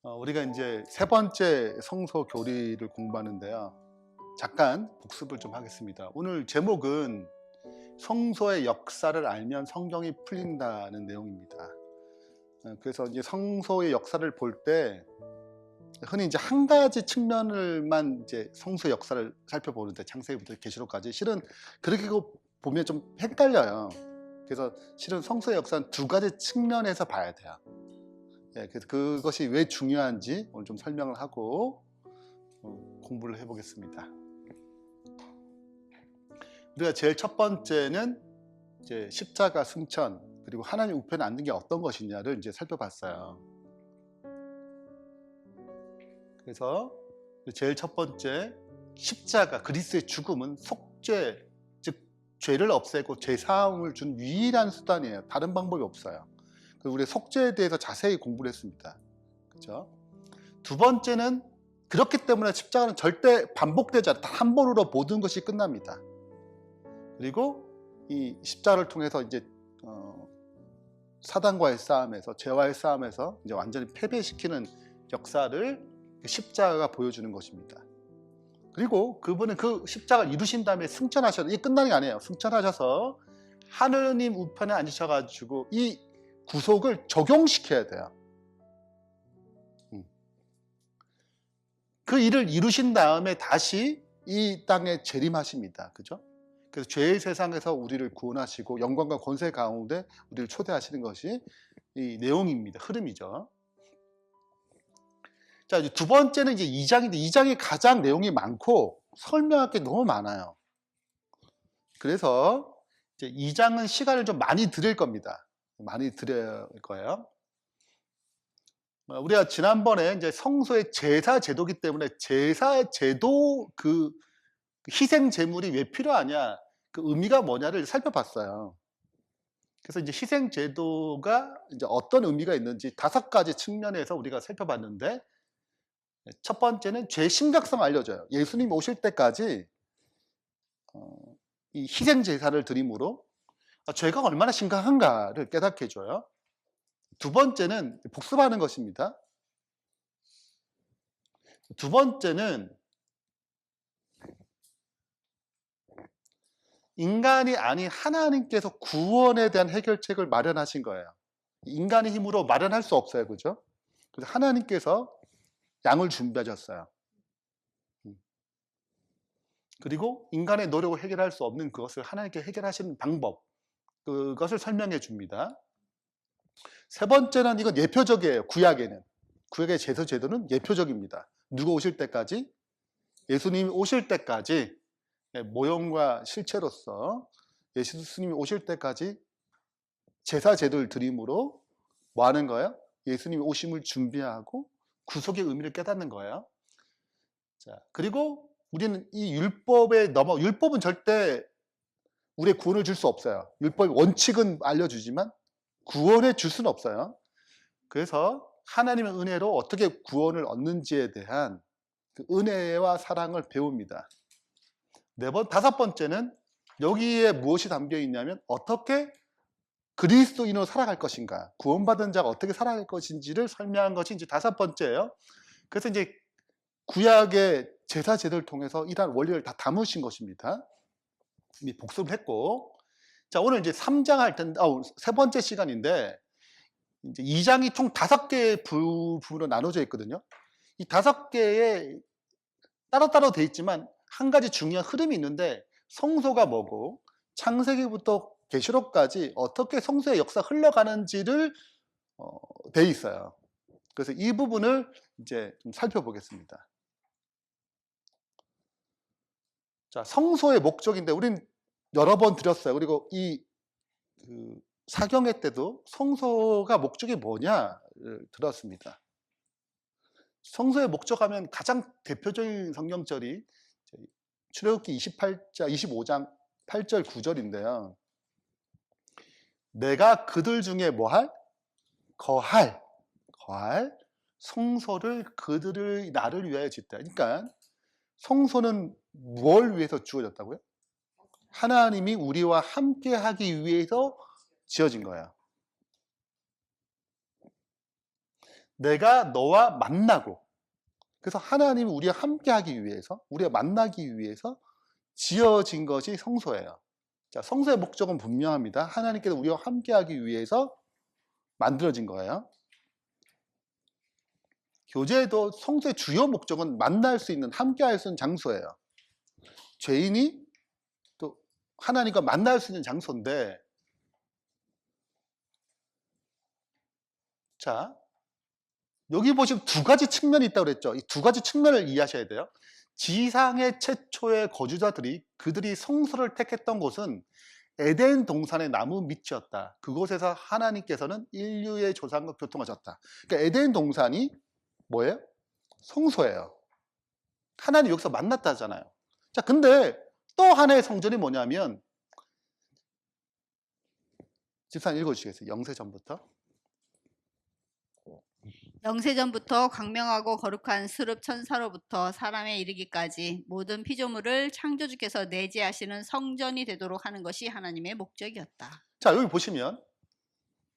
우리가 이제 세 번째 성서 교리를 공부하는데요. 잠깐 복습을 좀 하겠습니다. 오늘 제목은 성서의 역사를 알면 성경이 풀린다는 내용입니다. 그래서 이제 성서의 역사를 볼 때 흔히 이제 한 가지 측면을만 이제 성서의 역사를 살펴보는데 창세기부터 계시록까지 실은 그렇게 보면 좀 헷갈려요. 그래서 실은 성서의 역사는 두 가지 측면에서 봐야 돼요. 그래서 그것이 왜 중요한지 오늘 좀 설명을 하고 공부를 해보겠습니다. 우리가 제일 첫 번째는 이제 십자가 승천 그리고 하나님 우편에 앉는 게 어떤 것이냐를 이제 살펴봤어요. 그래서 제일 첫 번째 십자가 그리스도의 죽음은 속죄 즉 죄를 없애고 죄 사함을 준 유일한 수단이에요. 다른 방법이 없어요. 우리 속죄에 대해서 자세히 공부를 했습니다. 그렇죠? 두 번째는 그렇기 때문에 십자가는 절대 반복되지 않아. 한 번으로 모든 것이 끝납니다. 그리고 이 십자가를 통해서 이제 사단과의 싸움에서 죄와의 싸움에서 이제 완전히 패배시키는 역사를 십자가가 보여주는 것입니다. 그리고 그분은 그 십자가를 이루신 다음에 승천하셔서 이게 끝나는 게 아니에요. 승천하셔서 하느님 우편에 앉으셔가지고 이 구속을 적용시켜야 돼요. 그 일을 이루신 다음에 다시 이 땅에 재림하십니다. 그죠? 그래서 죄의 세상에서 우리를 구원하시고 영광과 권세 가운데 우리를 초대하시는 것이 이 내용입니다. 흐름이죠. 자, 이제 두 번째는 이제 2장인데 2장이 가장 내용이 많고 설명할 게 너무 많아요. 그래서 이제 2장은 시간을 좀 많이 들일 겁니다. 많이 들일 거예요. 우리가 지난번에 이제 성소의 제사 제도기 때문에 제사 제도 그 희생 제물이 왜 필요하냐, 그 의미가 뭐냐를 살펴봤어요. 그래서 이제 희생 제도가 이제 어떤 의미가 있는지 5가지 측면에서 우리가 살펴봤는데, 첫 번째는 죄 심각성 알려줘요. 예수님 오실 때까지 이 희생 제사를 드림으로 죄가 얼마나 심각한가를 깨닫게 해줘요. 두 번째는 복습하는 것입니다. 두 번째는 인간이 아닌 하나님께서 구원에 대한 해결책을 마련하신 거예요. 인간의 힘으로 마련할 수 없어요. 그죠? 그래서 하나님께서 양을 준비하셨어요. 그리고 인간의 노력을 해결할 수 없는 그것을 하나님께 해결하시는 방법, 그것을 설명해 줍니다. 세 번째는 이건 예표적이에요. 구약에는. 구약의 제사 제도는 예표적입니다. 누가 오실 때까지? 예수님이 오실 때까지 모형과 실체로서 예수님이 오실 때까지 제사 제도를 드림으로 뭐 하는 거예요? 예수님이 오심을 준비하고 구속의 의미를 깨닫는 거예요. 자, 그리고 우리는 이 율법은 절대 우리의 구원을 줄 수 없어요. 율법의 원칙은 알려주지만 구원해 줄 수는 없어요. 그래서 하나님의 은혜로 어떻게 구원을 얻는지에 대한 그 은혜와 사랑을 배웁니다. 다섯 번째는 여기에 무엇이 담겨 있냐면 어떻게 그리스도인으로 살아갈 것인가, 구원받은 자가 어떻게 살아갈 것인지를 설명한 것이 이제 다섯 번째예요. 그래서 이제 구약의 제사 제도를 통해서 이러한 원리를 다 담으신 것입니다. 이미 복습을 했고, 자, 오늘 이제 3장 할 텐데, 세 번째 시간인데, 이제 2장이 총 5개의 부분으로 나눠져 있거든요. 이 5개의 따로따로 돼 있지만 한 가지 중요한 흐름이 있는데, 성소가 뭐고 창세기부터 계시록까지 어떻게 성소의 역사가 흘러가는지를 돼 있어요. 그래서 이 부분을 이제 좀 살펴보겠습니다. 자, 성소의 목적인데 우린 여러 번 드렸어요. 그리고 이 사경회 때도 성소가 목적이 뭐냐를 들었습니다. 성소의 목적하면 가장 대표적인 성경절이 출애굽기 25장 8절 9절인데요. 내가 그들 중에 뭐할? 거할 성소를 그들의 나를 위하여 짓다. 그러니까 성소는 뭘 위해서 주어졌다고요? 하나님이 우리와 함께 하기 위해서 지어진 거예요. 내가 너와 만나고, 그래서 하나님이 우리와 함께하기 위해서, 우리가 만나기 위해서 지어진 것이 성소예요. 자, 성소의 목적은 분명합니다. 하나님께서 우리와 함께하기 위해서 만들어진 거예요. 교제도 성소의 주요 목적은 만날 수 있는, 함께할 수 있는 장소예요. 죄인이 또 하나님과 만날 수 있는 장소인데, 자, 여기 보시면 두 가지 측면이 있다고 그랬죠. 이 두 가지 측면을 이해하셔야 돼요. 지상의 최초의 거주자들이, 그들이 성소를 택했던 곳은 에덴 동산의 나무 밑이었다. 그곳에서 하나님께서는 인류의 조상과 교통하셨다. 그러니까 에덴 동산이 뭐예요? 성소예요. 하나님 여기서 만났다잖아요. 자, 근데 또 하나의 성전이 뭐냐면, 집사님 읽어주시겠어요? 영세전부터. 영세전부터 광명하고 거룩한 스룹 천사로부터 사람에 이르기까지 모든 피조물을 창조주께서 내재하시는 성전이 되도록 하는 것이 하나님의 목적이었다. 자, 여기 보시면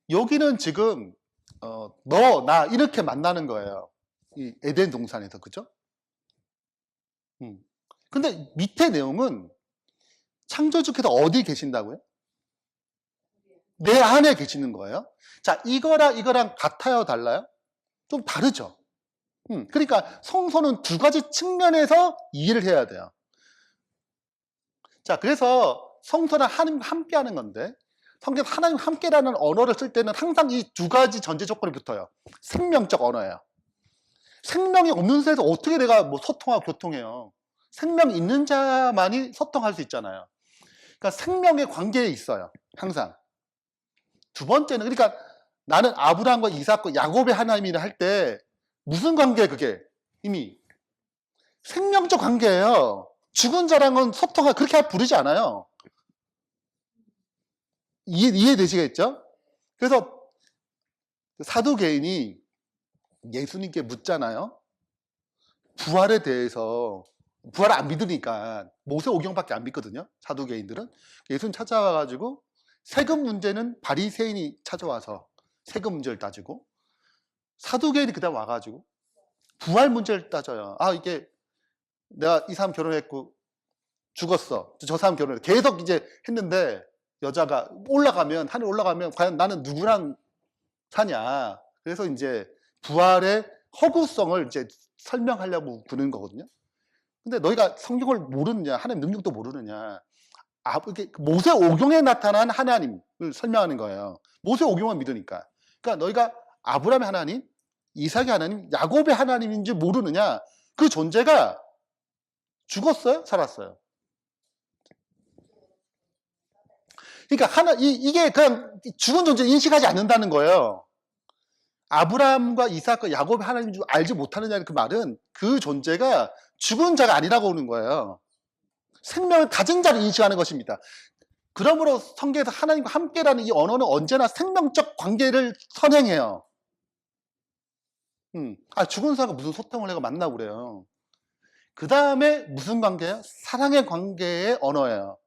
여기는 지금 너, 나 이렇게 만나는 거예요. 이 에덴 동산에서, 그죠? 근데 밑에 내용은 창조주께서 어디 계신다고요? 내 안에 계시는 거예요. 자, 이거랑 같아요, 달라요? 좀 다르죠. 그러니까 성소는 두 가지 측면에서 이해를 해야 돼요. 자, 그래서 성소는 하나님과 함께 하는 건데, 성경 하나님 함께라는 언어를 쓸 때는 항상 이 두 가지 전제 조건이 붙어요. 생명적 언어예요. 생명이 없는 데서 어떻게 내가 뭐 소통하고 교통해요? 생명이 있는 자만이 소통할 수 있잖아요. 그러니까 생명의 관계에 있어요. 항상. 두 번째는, 그러니까 나는 아브라함과 이삭과 야곱의 하나님이라 할 때 무슨 관계예요, 그게? 이미 생명적 관계예요. 죽은 자랑은 소통하 그렇게 부르지 않아요. 이해되시겠죠? 그래서 사도개인이 예수님께 묻잖아요. 부활에 대해서. 부활을 안 믿으니까 모세 오경밖에 안 믿거든요. 사도개인들은. 예수님 찾아와가지고 세금 문제는 바리새인이 찾아와서 세금 문제를 따지고, 사도개인이 그다음 와가지고 부활 문제를 따져요. 아, 이게 내가 이 사람 결혼했고 죽었어. 저 사람 결혼해. 계속 이제 했는데 여자가 올라가면, 하늘 올라가면 과연 나는 누구랑 사냐. 그래서 이제 부활의 허구성을 이제 설명하려고 그러는 거거든요. 근데 너희가 성경을 모르느냐, 하나님 능력도 모르느냐. 이게 모세 오경에 나타난 하나님을 설명하는 거예요. 모세 오경만 믿으니까. 그러니까 너희가 아브라함의 하나님, 이삭의 하나님, 야곱의 하나님인지 모르느냐. 그 존재가 죽었어요? 살았어요? 그러니까 이게 그냥 죽은 존재 인식하지 않는다는 거예요. 아브라함과 이삭과 야곱의 하나님인 줄 알지 못하느냐는 그 말은 그 존재가 죽은 자가 아니라고 하는 거예요. 생명을 가진 자를 인식하는 것입니다. 그러므로 성경에서 하나님과 함께라는 이 언어는 언제나 생명적 관계를 선행해요. 죽은 사람과 무슨 소통을 해가 만나고 그래요. 그 다음에 무슨 관계예요? 사랑의 관계의 언어예요.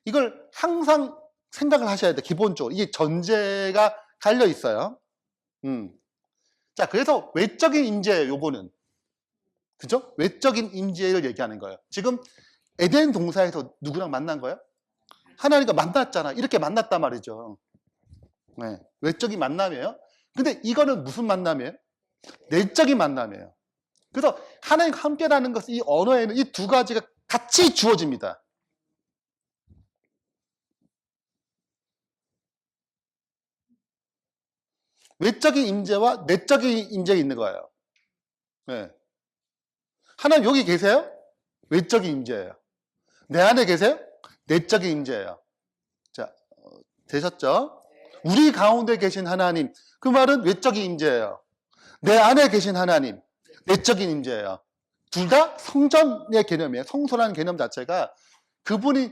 이걸 항상 생각을 하셔야 돼요. 기본적으로. 이게 전제가 갈려 있어요. 자, 그래서 외적인 임재예요, 요거는. 그죠? 외적인 임재를 얘기하는 거예요. 지금 에덴 동산에서 누구랑 만난 거예요? 하나님과 만났잖아. 이렇게 만났단 말이죠. 네, 외적인 만남이에요. 근데 이거는 무슨 만남이에요? 내적인 만남이에요. 그래서 하나님과 함께라는 것은 이 언어에는 이 두 가지가 같이 주어집니다. 외적인 임재와 내적인 임재가 있는 거예요. 네. 하나님 여기 계세요? 외적인 임재예요. 내 안에 계세요? 내적인 임재예요. 자, 되셨죠? 우리 가운데 계신 하나님, 그 말은 외적인 임재예요. 내 안에 계신 하나님, 내적인 임재예요. 둘 다 성전의 개념이에요. 성소라는 개념 자체가 그분이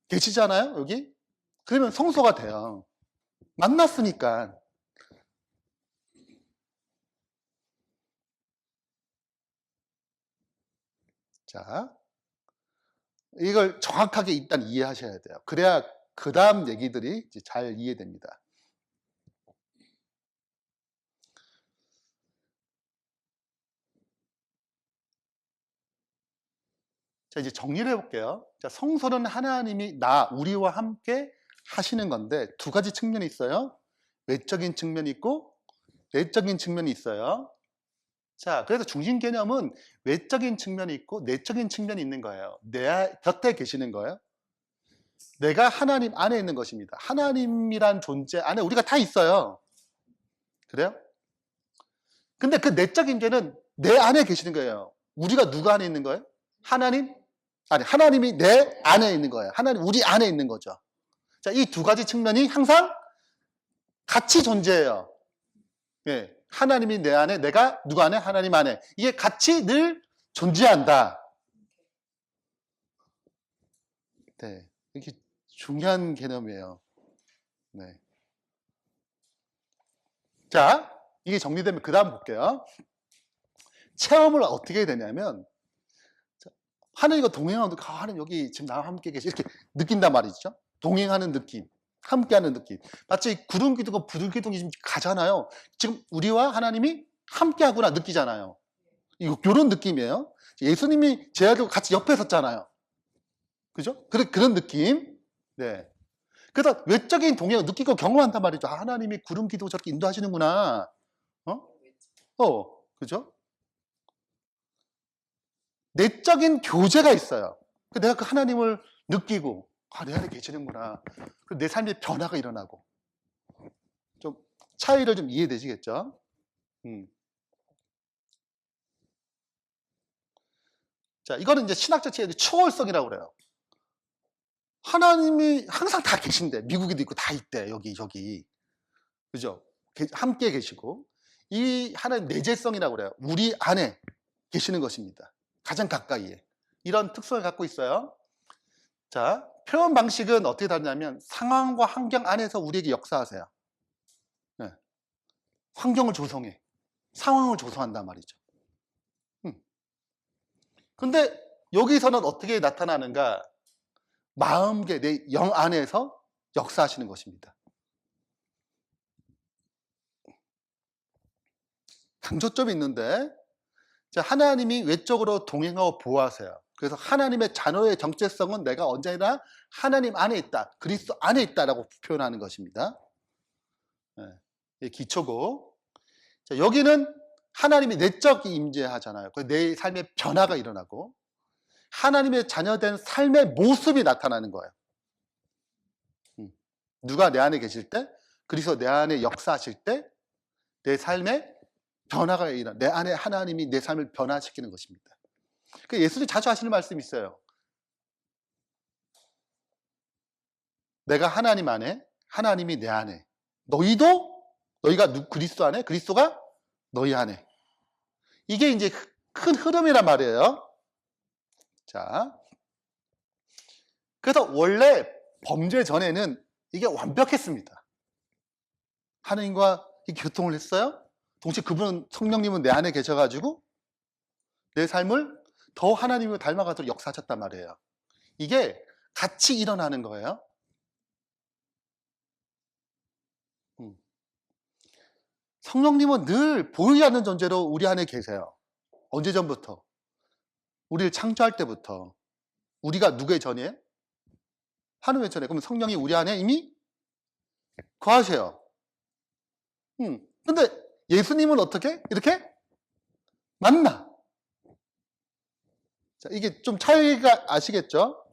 계시잖아요, 여기? 그러면 성소가 돼요. 만났으니까. 자, 이걸 정확하게 일단 이해하셔야 돼요. 그래야 그 다음 얘기들이 잘 이해됩니다. 자, 이제 정리를 해볼게요. 자, 성소는 하나님이 우리와 함께 하시는 건데 두 가지 측면이 있어요. 외적인 측면이 있고 내적인 측면이 있어요. 자, 그래서 중심 개념은 외적인 측면이 있고 내적인 측면이 있는 거예요. 내 곁에 계시는 거예요. 내가 하나님 안에 있는 것입니다. 하나님이란 존재 안에 우리가 다 있어요. 그래요? 근데 그 내적인 게는 내 안에 계시는 거예요. 우리가 누가 안에 있는 거예요? 하나님? 아니, 하나님이 내 안에 있는 거예요. 하나님, 우리 안에 있는 거죠. 자, 이 두 가지 측면이 항상 같이 존재해요. 예. 하나님이 내 안에, 내가 누구 안에? 하나님 안에. 이게 같이 늘 존재한다. 네. 이게 중요한 개념이에요. 네. 자, 이게 정리되면 그 다음 볼게요. 체험을 어떻게 해야 되냐면, 하나님과 동행하는, 하나님 여기 지금 나와 함께 계시 이렇게 느낀단 말이죠. 동행하는 느낌, 함께하는 느낌. 마치 구름 기둥과 불 기둥이 지금 가잖아요. 지금 우리와 하나님이 함께하구나 느끼잖아요. 이런 느낌이에요. 예수님이 제 아들 같이 옆에 섰잖아요. 그죠? 그런 느낌. 네. 그래서 외적인 동행을 느끼고 경험한단 말이죠. 아, 하나님이 구름 기둥 저렇게 인도하시는구나. 그죠? 내적인 교제가 있어요. 내가 그 하나님을 느끼고, 내 안에 계시는구나. 내 삶의 변화가 일어나고. 좀 차이를 좀 이해되시겠죠? 자, 이거는 이제 신학적 체험의 초월성이라고 그래요. 하나님이 항상 다 계신데, 미국에도 있고 다 있대, 여기. 그죠? 함께 계시고. 이 하나님 내재성이라고 그래요. 우리 안에 계시는 것입니다. 가장 가까이에. 이런 특성을 갖고 있어요. 자, 표현 방식은 어떻게 다르냐면 상황과 환경 안에서 우리에게 역사하세요. 네. 환경을 조성해. 상황을 조성한단 말이죠. 근데 여기서는 어떻게 나타나는가? 마음계, 내 영 안에서 역사하시는 것입니다. 강조점이 있는데, 자, 하나님이 외적으로 동행하고 보호하세요. 그래서 하나님의 자녀의 정체성은 내가 언제나 하나님 안에 있다, 그리스도 안에 있다라고 표현하는 것입니다. 네, 기초고. 자, 여기는 하나님이 내적 임재하잖아요. 내 삶의 변화가 일어나고 하나님의 자녀된 삶의 모습이 나타나는 거예요. 누가 내 안에 계실 때, 그리스도 내 안에 역사하실 때 내 삶의 변화가 일어나. 내 안에 하나님이 내 삶을 변화시키는 것입니다. 예수님이 자주 하시는 말씀이 있어요. 내가 하나님 안에, 하나님이 내 안에. 너희가 그리스도 안에, 그리스도가 너희 안에. 이게 이제 큰 흐름이란 말이에요. 자, 그래서 원래 범죄 전에는 이게 완벽했습니다. 하나님과 교통을 했어요. 동시에 그분은, 성령님은 내 안에 계셔가지고 내 삶을 더 하나님을 닮아가도록 역사하셨단 말이에요. 이게 같이 일어나는 거예요. 성령님은 늘 보이지 않는 존재로 우리 안에 계세요. 언제 전부터? 우리를 창조할 때부터. 우리가 누구의 전이에요? 하나님의 전이에요. 그럼 성령이 우리 안에 이미 거하세요. 근데 예수님은 어떻게? 이렇게 만나. 자, 이게 좀 차이가 아시겠죠?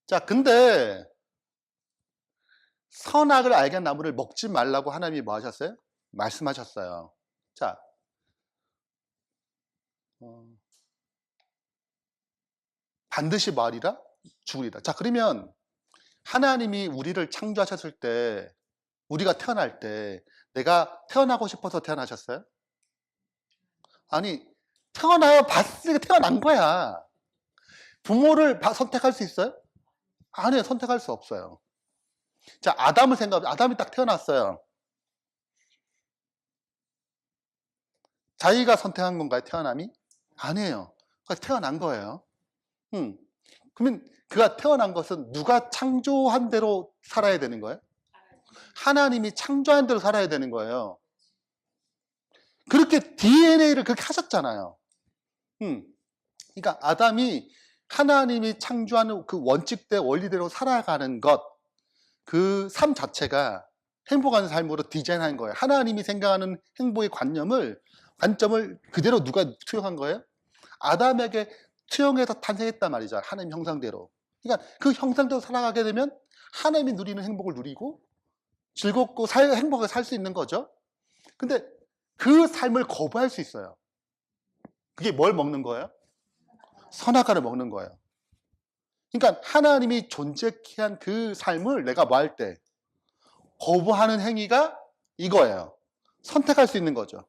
자, 근데 선악을 알게 한 나무를 먹지 말라고 하나님이 뭐 하셨어요? 말씀하셨어요. 자, 반드시 말이라 죽으리라. 자, 그러면 하나님이 우리를 창조하셨을 때, 우리가 태어날 때 내가 태어나고 싶어서 태어나셨어요? 아니, 봤으니까 태어난 거야. 부모를 선택할 수 있어요? 아니요, 선택할 수 없어요. 자, 아담이 딱 태어났어요. 자기가 선택한 건가요, 태어남이? 아니에요. 태어난 거예요. 그러면 그가 태어난 것은 누가 창조한 대로 살아야 되는 거예요? 하나님이 창조한 대로 살아야 되는 거예요. 그렇게 DNA를 그렇게 하셨잖아요. 그러니까 아담이 하나님이 창조하는 그 원칙대 원리대로 살아가는 것, 그 삶 자체가 행복한 삶으로 디자인한 거예요. 하나님이 생각하는 행복의 관점을 그대로 누가 투영한 거예요? 아담에게 투영해서 탄생했단 말이죠. 하나님 형상대로. 그러니까 그 형상대로 살아가게 되면 하나님이 누리는 행복을 누리고 즐겁고 행복하게 살 수 있는 거죠. 근데 그 삶을 거부할 수 있어요. 그게 뭘 먹는 거예요? 선악과를 먹는 거예요. 그러니까 하나님이 존재케 한 그 삶을 내가 뭐 할 때 거부하는 행위가 이거예요. 선택할 수 있는 거죠.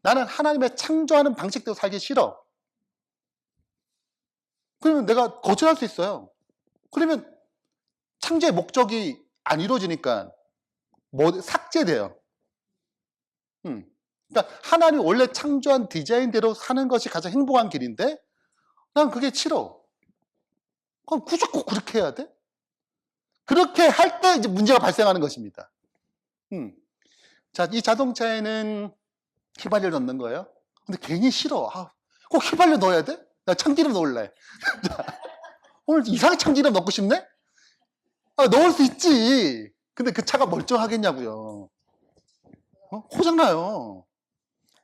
나는 하나님의 창조하는 방식대로 살기 싫어. 그러면 내가 거절할 수 있어요. 그러면 창조의 목적이 안 이루어지니까 삭제돼요. 그러니까 하나님이 원래 창조한 디자인대로 사는 것이 가장 행복한 길인데 난 그게 싫어. 그럼 굳이 꼭 그렇게 해야 돼? 그렇게 할 때 이제 문제가 발생하는 것입니다. 자, 이 자동차에는 휘발유를 넣는 거예요. 근데 괜히 싫어. 꼭 휘발유 넣어야 돼? 나 참기름 넣을래. 오늘 이상한 참기름 넣고 싶네? 넣을 수 있지. 근데 그 차가 멀쩡하겠냐고요. 고장나요.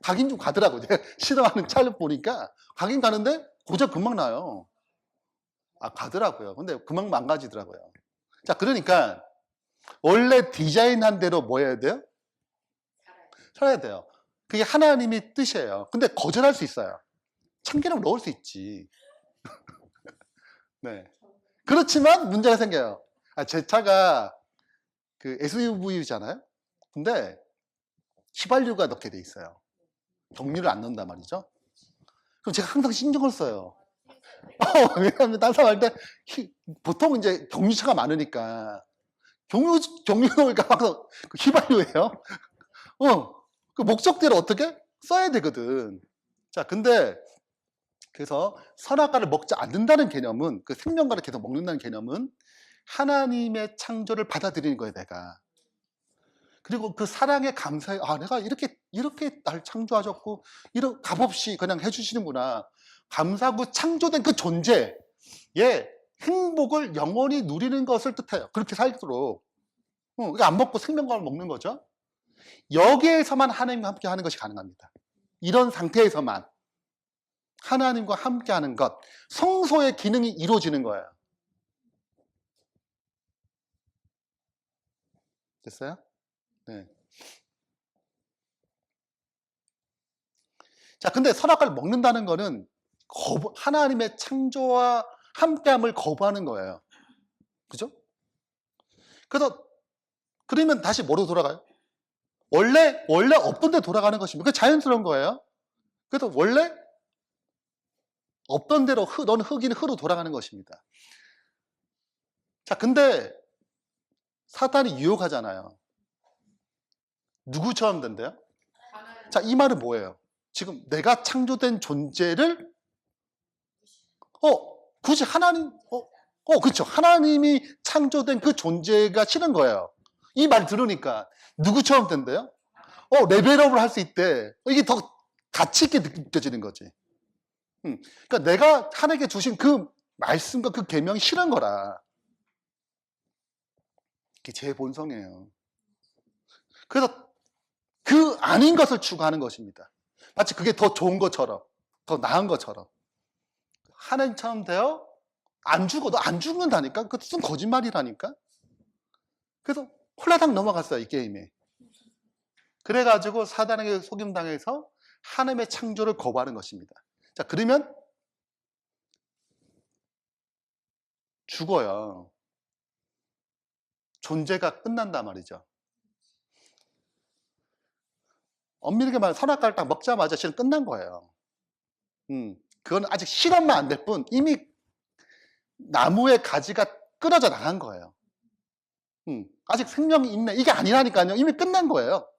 가긴 좀 가더라고. 제가 싫어하는 차를 보니까 가긴 가는데 고장 금방 나요. 가더라고요. 근데 금방 망가지더라고요. 자, 그러니까 원래 디자인한 대로 뭐 해야 돼요? 살아야 돼요. 그게 하나님의 뜻이에요. 근데 거절할 수 있어요. 참기름 넣을 수 있지. 네. 그렇지만 문제가 생겨요. 제 차가 그 SUV잖아요. 근데 휘발유가 넣게 돼 있어요. 경유를 안 넣는단 말이죠. 그럼 제가 항상 신경을 써요. 왜냐하면 딴 사람 할 때 보통 이제 경유차가 많으니까 경유 넣으니까 항상 휘발유예요. 그 목적대로 어떻게 써야 되거든. 자, 근데 그래서 선악과를 먹지 않는다는 개념은, 그 생명과를 계속 먹는다는 개념은 하나님의 창조를 받아들이는 거예요, 내가. 그리고 그 사랑에 감사해. 내가 이렇게 날 창조하셨고 이런 값없이 그냥 해주시는구나. 감사하고 창조된 그 존재의 행복을 영원히 누리는 것을 뜻해요. 그렇게 살도록. 그러니까 안 먹고 생명과를 먹는 거죠. 여기에서만 하나님과 함께 하는 것이 가능합니다. 이런 상태에서만 하나님과 함께 하는 것, 성소의 기능이 이루어지는 거예요. 됐어요? 네. 자, 근데 선악과를 먹는다는 거는 하나님의 창조와 함께함을 거부하는 거예요. 그죠? 그러면 다시 뭐로 돌아가요? 원래 없던 데 돌아가는 것입니다. 그게 자연스러운 거예요. 그래서 원래 없던 대로 너는 흙이는 흙으로 돌아가는 것입니다. 자, 근데 사탄이 유혹하잖아요. 누구처럼 된대요? 자, 이 말은 뭐예요? 지금 내가 창조된 존재를 굳이 그렇죠. 하나님이 창조된 그 존재가 싫은 거예요. 이 말 들으니까 누구처럼 된대요? 레벨업을 할 수 있대. 이게 더 가치 있게 느껴지는 거지. 그러니까 내가 하나님께 주신 그 말씀과 그 계명이 싫은 거라. 그게 제 본성이에요. 그래서 그 아닌 것을 추구하는 것입니다. 마치 그게 더 좋은 것처럼, 더 나은 것처럼. 하나님처럼 되어 안 죽어도 안 죽는다니까? 그 뜻은 거짓말이라니까? 그래서 홀라당 넘어갔어요, 이 게임에. 그래가지고 사단에게 속임당해서 하나님의 창조를 거부하는 것입니다. 자, 그러면 죽어요. 존재가 끝난단 말이죠. 엄밀하게 말하면 선악과를 딱 먹자마자 실은 끝난 거예요. 그건 아직 실험만 안 될 뿐 이미 나무의 가지가 끊어져 나간 거예요. 아직 생명이 있네. 이게 아니라니까요. 이미 끝난 거예요.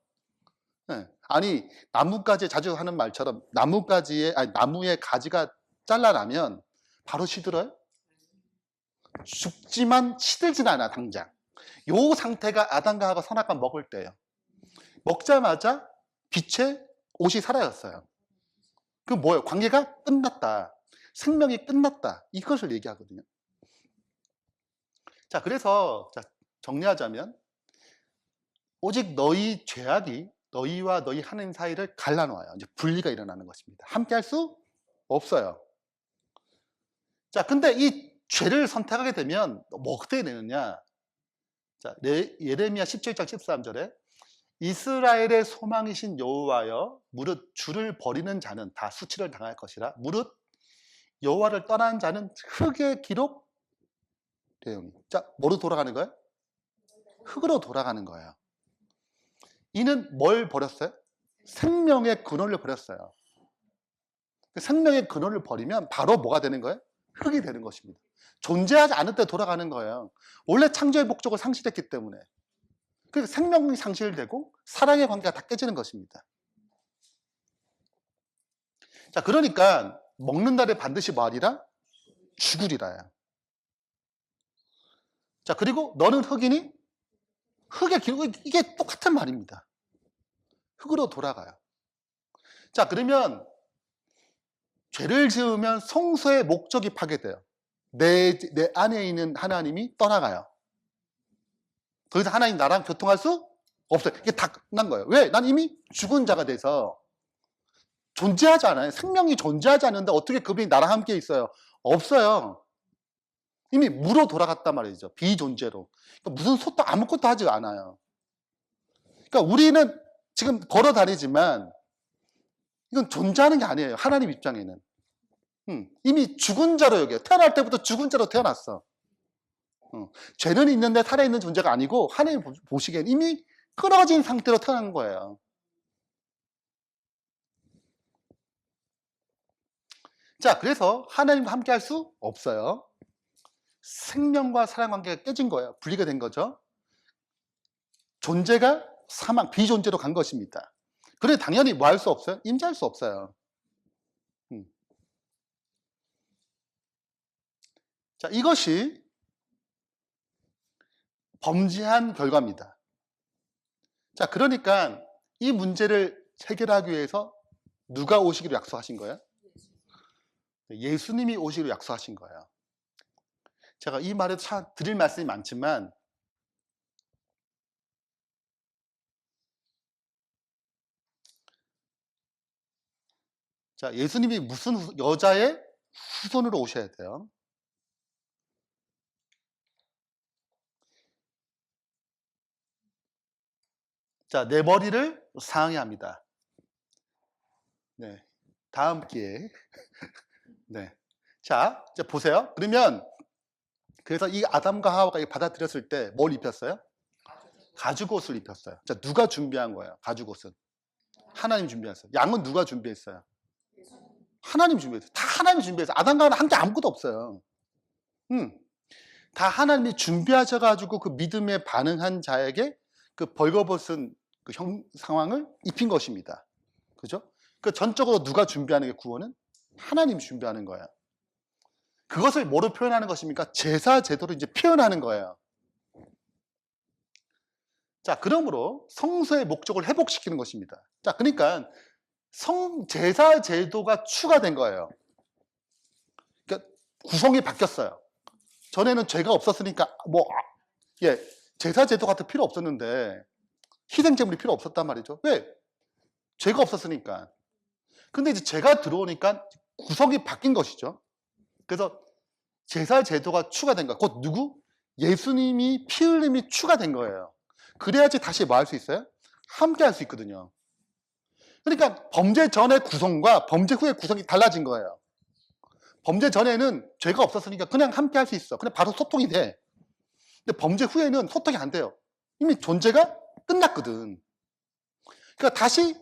네. 아니, 나뭇가지 자주 하는 말처럼 나무의 가지가 잘라나면 바로 시들어요? 죽지만 시들진 않아, 당장. 요 상태가 아담과 하와가 선악과 먹을 때예요. 먹자마자 빛의 옷이 사라졌어요. 그 뭐예요? 관계가 끝났다. 생명이 끝났다. 이것을 얘기하거든요. 자, 그래서 정리하자면 오직 너희 죄악이 너희와 너희 하나님 사이를 갈라놓아요. 이제 분리가 일어나는 것입니다. 함께 할 수 없어요. 자, 근데 이 죄를 선택하게 되면 뭐 어떻게 되느냐? 자, 예레미야 17장 13절에 이스라엘의 소망이신 여호와여 무릇 주를 버리는 자는 다 수치를 당할 것이라 무릇 여호와를 떠난 자는 흙의 기록 대용이. 자, 뭐로 돌아가는 거예요? 흙으로 돌아가는 거예요. 이는 뭘 버렸어요? 생명의 근원을 버렸어요. 생명의 근원을 버리면 바로 뭐가 되는 거예요? 흙이 되는 것입니다. 존재하지 않을 때 돌아가는 거예요. 원래 창조의 목적을 상실했기 때문에. 그래서 생명이 상실되고 사랑의 관계가 다 깨지는 것입니다. 자, 그러니까 먹는 날에 반드시 뭐 하리라? 죽으리라요. 자, 그리고 너는 흙이니? 흙의 기록, 이게 똑같은 말입니다. 흙으로 돌아가요. 자, 그러면 죄를 지으면 성소의 목적이 파괴돼요. 내 안에 있는 하나님이 떠나가요. 더 이상 하나님 나랑 교통할 수 없어요. 이게 다 끝난 거예요. 왜? 난 이미 죽은 자가 돼서 존재하지 않아요. 생명이 존재하지 않는데 어떻게 그분이 나랑 함께 있어요? 없어요. 이미 무로 돌아갔단 말이죠. 비존재로. 그러니까 무슨 소통 아무것도 하지 않아요. 그러니까 우리는 지금 걸어 다니지만 이건 존재하는 게 아니에요. 하나님 입장에는. 이미 죽은 자로 여겨요. 태어날 때부터 죽은 자로 태어났어. 죄는 있는데 살아있는 존재가 아니고 하나님 보시기엔 이미 끊어진 상태로 태어난 거예요. 자, 그래서 하나님과 함께 할 수 없어요. 생명과 사랑 관계가 깨진 거예요. 분리가 된 거죠. 존재가 사망, 비존재로 간 것입니다. 그래 당연히 뭐 할 수 없어요? 임재할 수 없어요. 자, 이것이 범죄한 결과입니다. 자, 그러니까 이 문제를 해결하기 위해서 누가 오시기로 약속하신 거예요? 예수님이 오시기로 약속하신 거예요. 제가 이 말에 참 드릴 말씀이 많지만 자, 예수님이 무슨 여자의 후손으로 오셔야 돼요? 자, 내 머리를 상하게 합니다. 네. 다음 기회에. 네. 자, 이제 보세요. 그러면 그래서 이 아담과 하와가 받아들였을 때 뭘 입혔어요? 가죽옷을 입혔어요. 자, 누가 준비한 거예요? 가죽옷은 하나님 준비했어요. 양은 누가 준비했어요? 하나님 준비했어요. 다 하나님 준비했어요. 아담과 하와는 한 게 아무것도 없어요. 다 하나님이 준비하셔가지고 그 믿음에 반응한 자에게 그 벌거벗은 그 상황을 입힌 것입니다. 그죠? 그 전적으로 누가 준비하는 게 구원은? 하나님 준비하는 거예요. 그것을 뭐로 표현하는 것입니까? 제사 제도로 이제 표현하는 거예요. 자, 그러므로 성소의 목적을 회복시키는 것입니다. 자, 그러니까 제사 제도가 추가된 거예요. 그러니까 구성이 바뀌었어요. 전에는 죄가 없었으니까 제사 제도 같은 필요 없었는데 희생 제물이 필요 없었단 말이죠. 왜? 죄가 없었으니까. 근데 이제 죄가 들어오니까 구성이 바뀐 것이죠. 그래서 제사 제도가 추가된 거야. 곧 누구? 예수님이 피 흘림이 추가된 거예요. 그래야지 다시 뭐 할 수 있어요? 함께 할 수 있거든요. 그러니까 범죄 전의 구성과 범죄 후의 구성이 달라진 거예요. 범죄 전에는 죄가 없었으니까 그냥 함께 할 수 있어. 그냥 바로 소통이 돼. 근데 범죄 후에는 소통이 안 돼요. 이미 존재가 끝났거든. 그러니까 다시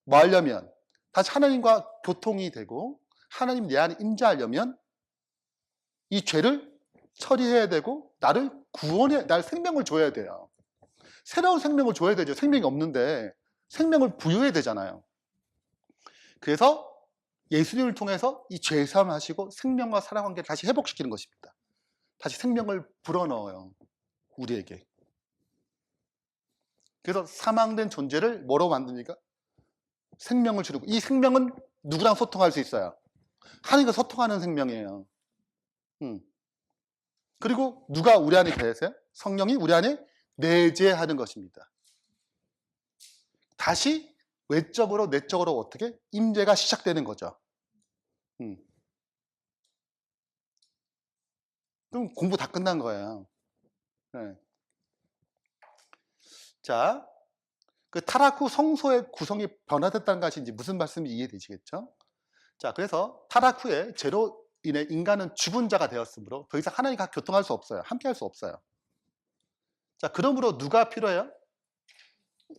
뭐 하려면, 다시 하나님과 교통이 되고 하나님 내 안에 임재하려면 이 죄를 처리해야 되고 나를 구원해, 날 생명을 줘야 돼요. 새로운 생명을 줘야 되죠. 생명이 없는데 생명을 부여해야 되잖아요. 그래서 예수님을 통해서 이 죄사함을 하시고 생명과 사랑 관계를 다시 회복시키는 것입니다. 다시 생명을 불어넣어요. 우리에게. 그래서 사망된 존재를 뭐로 만듭니까? 생명을 주는 이 생명은 누구랑 소통할 수 있어요? 하나님과 소통하는 생명이에요. 그리고 누가 우리 안에 계세요? 성령이 우리 안에 내재하는 것입니다. 다시 외적으로 내적으로 어떻게 임재가 시작되는 거죠. 그럼 공부 다 끝난 거예요. 네. 자, 그 타락 후 성소의 구성이 변화됐다는 것이 이제 무슨 말씀인지 이해되시겠죠? 자, 그래서 타락 후에 죄로 인해 인간은 죽은 자가 되었으므로 더 이상 하나님과 교통할 수 없어요. 함께할 수 없어요. 자, 그러므로 누가 필요해요?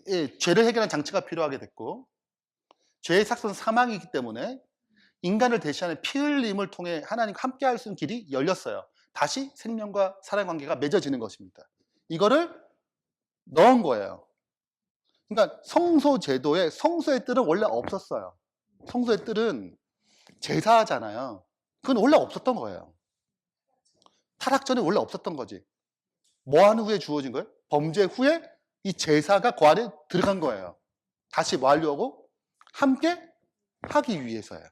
예, 죄를 해결하는 장치가 필요하게 됐고, 죄의 삭은 사망이기 때문에 인간을 대신하는 피 흘림을 통해 하나님과 함께할 수 있는 길이 열렸어요. 다시 생명과 사랑 관계가 맺어지는 것입니다. 이거를 넣은 거예요. 그러니까 성소 제도에 성소의 뜰은 원래 없었어요. 성소의 뜰은 제사잖아요. 그건 원래 없었던 거예요. 타락 전에 원래 없었던 거지. 뭐 한 후에 주어진 거예요? 범죄 후에 이 제사가 그 안에 들어간 거예요. 다시 뭐 하려고? 함께 하기 위해서예요.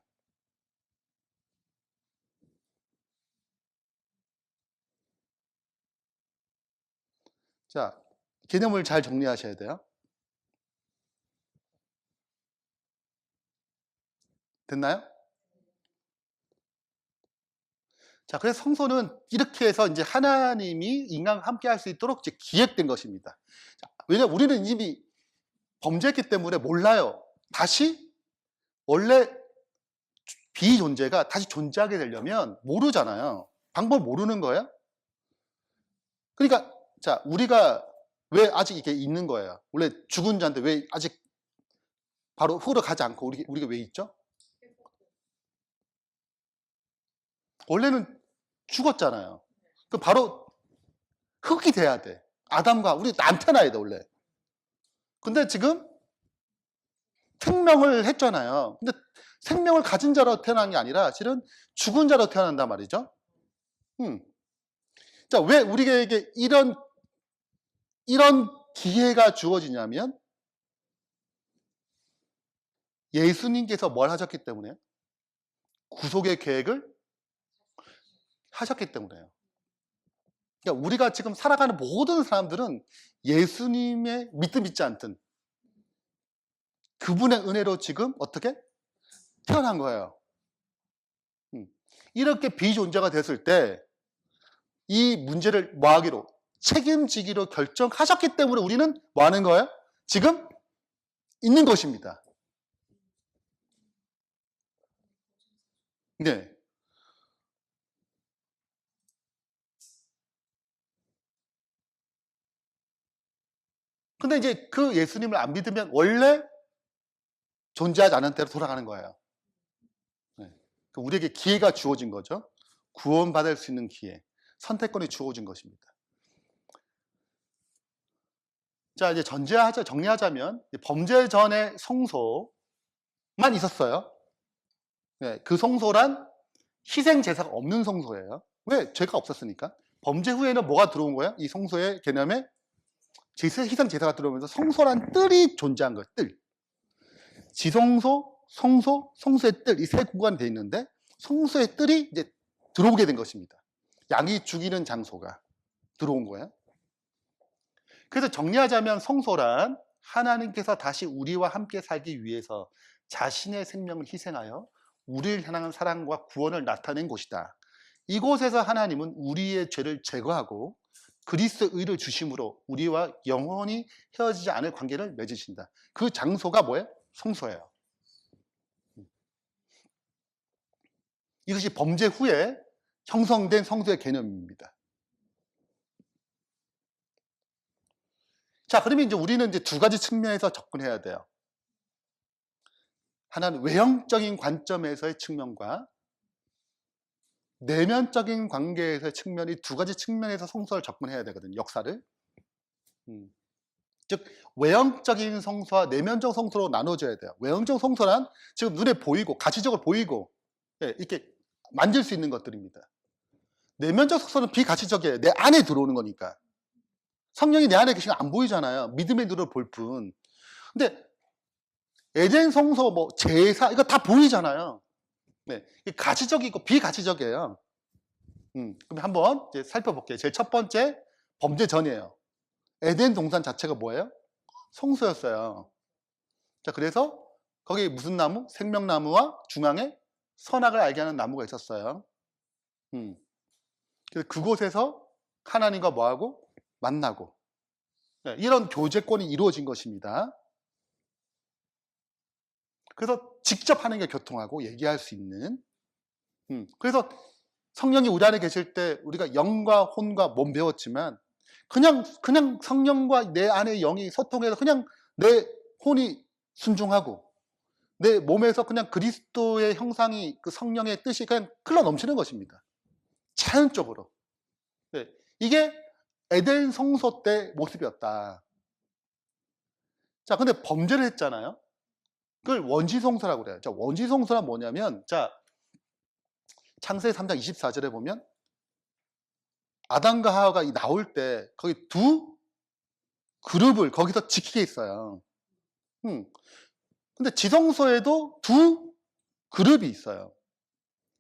자, 개념을 잘 정리하셔야 돼요. 됐나요? 자, 그래서 성소는 이렇게 해서 이제 하나님이 인간과 함께 할 수 있도록 이제 기획된 것입니다. 자, 왜냐하면 우리는 이미 범죄했기 때문에 몰라요. 다시 원래 비존재가 다시 존재하게 되려면 모르잖아요. 방법을 모르는 거예요. 그러니까 자, 우리가 왜 아직 이게 있는 거예요? 원래 죽은 자인데 왜 아직 바로 흙으로 가지 않고 우리가 왜 있죠? 원래는 죽었잖아요. 그럼 바로 흙이 돼야 돼. 아담과 우리 안 태어나야 돼 원래. 근데 지금 생명을 했잖아요. 근데 생명을 가진 자로 태어난 게 아니라 실은 죽은 자로 태어난단 말이죠. 자, 왜 우리에게 이런 기회가 주어지냐면 예수님께서 뭘 하셨기 때문에 구속의 계획을 하셨기 때문에요. 그러니까 우리가 지금 살아가는 모든 사람들은 예수님의 믿든 믿지 않든 그분의 은혜로 지금 어떻게 태어난 거예요. 이렇게 비존재가 됐을 때 이 문제를 뭐 하기로 책임지기로 결정하셨기 때문에 우리는 뭐 하는 거예요? 지금 있는 것입니다. 네. 근데 이제 그 예수님을 안 믿으면 원래 존재하지 않은 대로 돌아가는 거예요. 네. 우리에게 기회가 주어진 거죠. 구원받을 수 있는 기회, 선택권이 주어진 것입니다. 자, 이제 정리하자면 범죄 전의 성소만 있었어요. 네, 그 성소란 희생 제사가 없는 성소예요. 왜? 죄가 없었으니까. 범죄 후에는 뭐가 들어온 거예요? 이 성소의 개념에 희생 제사가 들어오면서 성소란 뜰이 존재한 거예요. 뜰. 지성소, 성소, 성소의 뜰 이 세 구간이 되어 있는데 성소의 뜰이 이제 들어오게 된 것입니다. 양이 죽이는 장소가 들어온 거예요. 그래서 정리하자면 성소란 하나님께서 다시 우리와 함께 살기 위해서 자신의 생명을 희생하여 우리를 향한 사랑과 구원을 나타낸 곳이다. 이곳에서 하나님은 우리의 죄를 제거하고 그리스도의 의를 주심으로 우리와 영원히 헤어지지 않을 관계를 맺으신다. 그 장소가 뭐예요? 성소예요. 이것이 범죄 후에 형성된 성소의 개념입니다. 자, 그러면 이제 우리는 이제 두 가지 측면에서 접근해야 돼요. 하나는 외형적인 관점에서의 측면과 내면적인 관계에서의 측면이 두 가지 측면에서 성소를 접근해야 되거든요. 역사를. 즉 외형적인 성소와 내면적 성소로 나눠져야 돼요. 외형적 성소란 지금 눈에 보이고 가시적으로 보이고 이렇게 만질 수 있는 것들입니다. 내면적 성소는 비가시적이에요. 내 안에 들어오는 거니까. 성령이 내 안에 계시면 안 보이잖아요. 믿음의 눈으로 볼 뿐. 근데 에덴 성소, 뭐 제사 이거 다 보이잖아요. 네, 가시적이고 비가시적이에요. 그럼 한번 이제 살펴볼게요. 제일 첫 번째 범죄 전이에요. 에덴 동산 자체가 뭐예요? 성소였어요. 자, 그래서 거기 무슨 나무? 생명나무와 중앙에 선악을 알게 하는 나무가 있었어요. 그래서 그곳에서 하나님과 뭐하고? 만나고. 네, 이런 교제권이 이루어진 것입니다. 그래서 직접 하나님과 교통하고 얘기할 수 있는. 그래서 성령이 우리 안에 계실 때 우리가 영과 혼과 몸 배웠지만 그냥 성령과 내 안의 영이 소통해서 그냥 내 혼이 순종하고 내 몸에서 그냥 그리스도의 형상이 그 성령의 뜻이 그냥 흘러 넘치는 것입니다. 자연적으로. 네, 이게 에덴 성소 때 모습이었다. 자, 근데 범죄를 했잖아요. 그걸 원시성소라고 그래요. 자, 원시성소란 뭐냐면, 자, 창세기 3장 24절에 보면 아담과 하와가 나올 때 거기 두 그룹을 거기서 지키게 있어요. 근데 지성소에도 두 그룹이 있어요.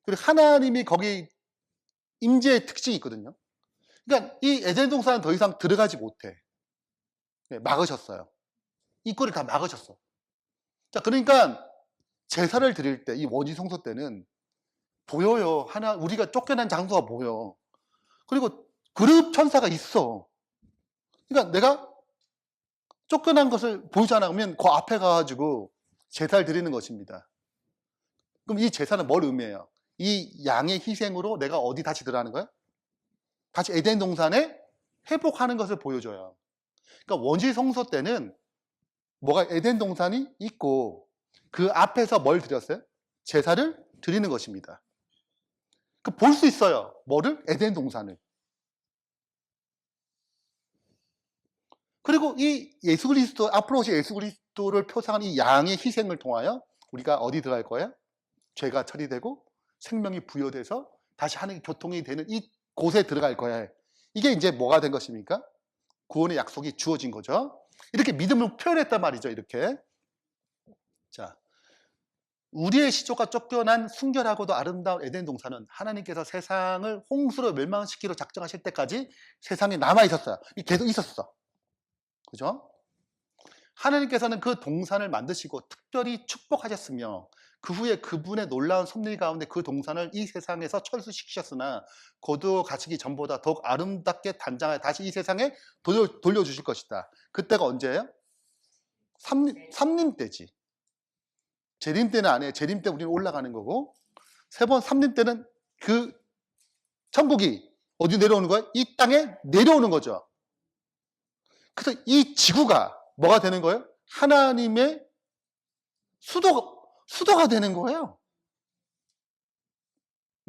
그리고 하나님이 거기 임재의 특징이 있거든요. 그러니까 이 에덴 동산은 더 이상 들어가지 못해. 네, 막으셨어요. 입구를 다 막으셨어. 자, 그러니까 제사를 드릴 때 이 원시 성소 때는 보여요. 우리가 쫓겨난 장소가 보여. 그리고 그룹 천사가 있어. 그러니까 내가 쫓겨난 것을 보이잖아. 그러면 그 앞에 가가지고 제사를 드리는 것입니다. 그럼 이 제사는 뭘 의미해요? 이 양의 희생으로 내가 어디 다시 들어가는 거야? 다시 에덴 동산에 회복하는 것을 보여줘요. 그러니까 원시 성소 때는 뭐가 에덴 동산이 있고 그 앞에서 뭘 드렸어요? 제사를 드리는 것입니다. 볼 수 있어요. 뭐를? 에덴 동산을. 그리고 이 예수 그리스도, 앞으로 오실 예수 그리스도를 표상한 이 양의 희생을 통하여 우리가 어디 들어갈 거예요? 죄가 처리되고 생명이 부여돼서 다시 하나님의 교통이 되는 이 곳에 들어갈 거예요. 이게 이제 뭐가 된 것입니까? 구원의 약속이 주어진 거죠. 이렇게 믿음을 표현했단 말이죠. 이렇게. 자, 우리의 시조가 쫓겨난 순결하고도 아름다운 에덴 동산은 하나님께서 세상을 홍수로 멸망시키러 작정하실 때까지 세상에 남아 있었어요. 계속 있었어. 그죠? 하나님께서는 그 동산을 만드시고 특별히 축복하셨으며 그 후에 그분의 놀라운 섭리 가운데 그 동산을 이 세상에서 철수시키셨으나 거두 가시기 전보다 더욱 아름답게 단장하여 다시 이 세상에 돌려주실 것이다. 그때가 언제예요? 삼림 때지. 재림 때는 안 해요. 재림 때 우리는 올라가는 거고 세 번 삼림 때는 그 천국이 어디 내려오는 거예요? 이 땅에 내려오는 거죠. 그래서 이 지구가 뭐가 되는 거예요? 하나님의 수도가 되는 거예요.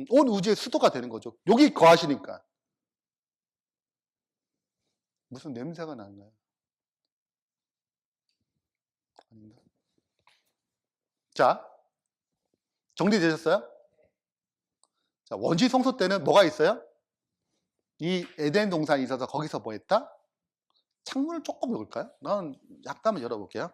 온 우주의 수도가 되는 거죠. 여기 거하시니까. 무슨 냄새가 나나요? 아닌가? 자, 정리되셨어요? 자, 원시 성소 때는 뭐가 있어요? 이 에덴 동산이 있어서 거기서 뭐 했다? 창문을 조금 열을까요? 나는 약간 열어볼게요.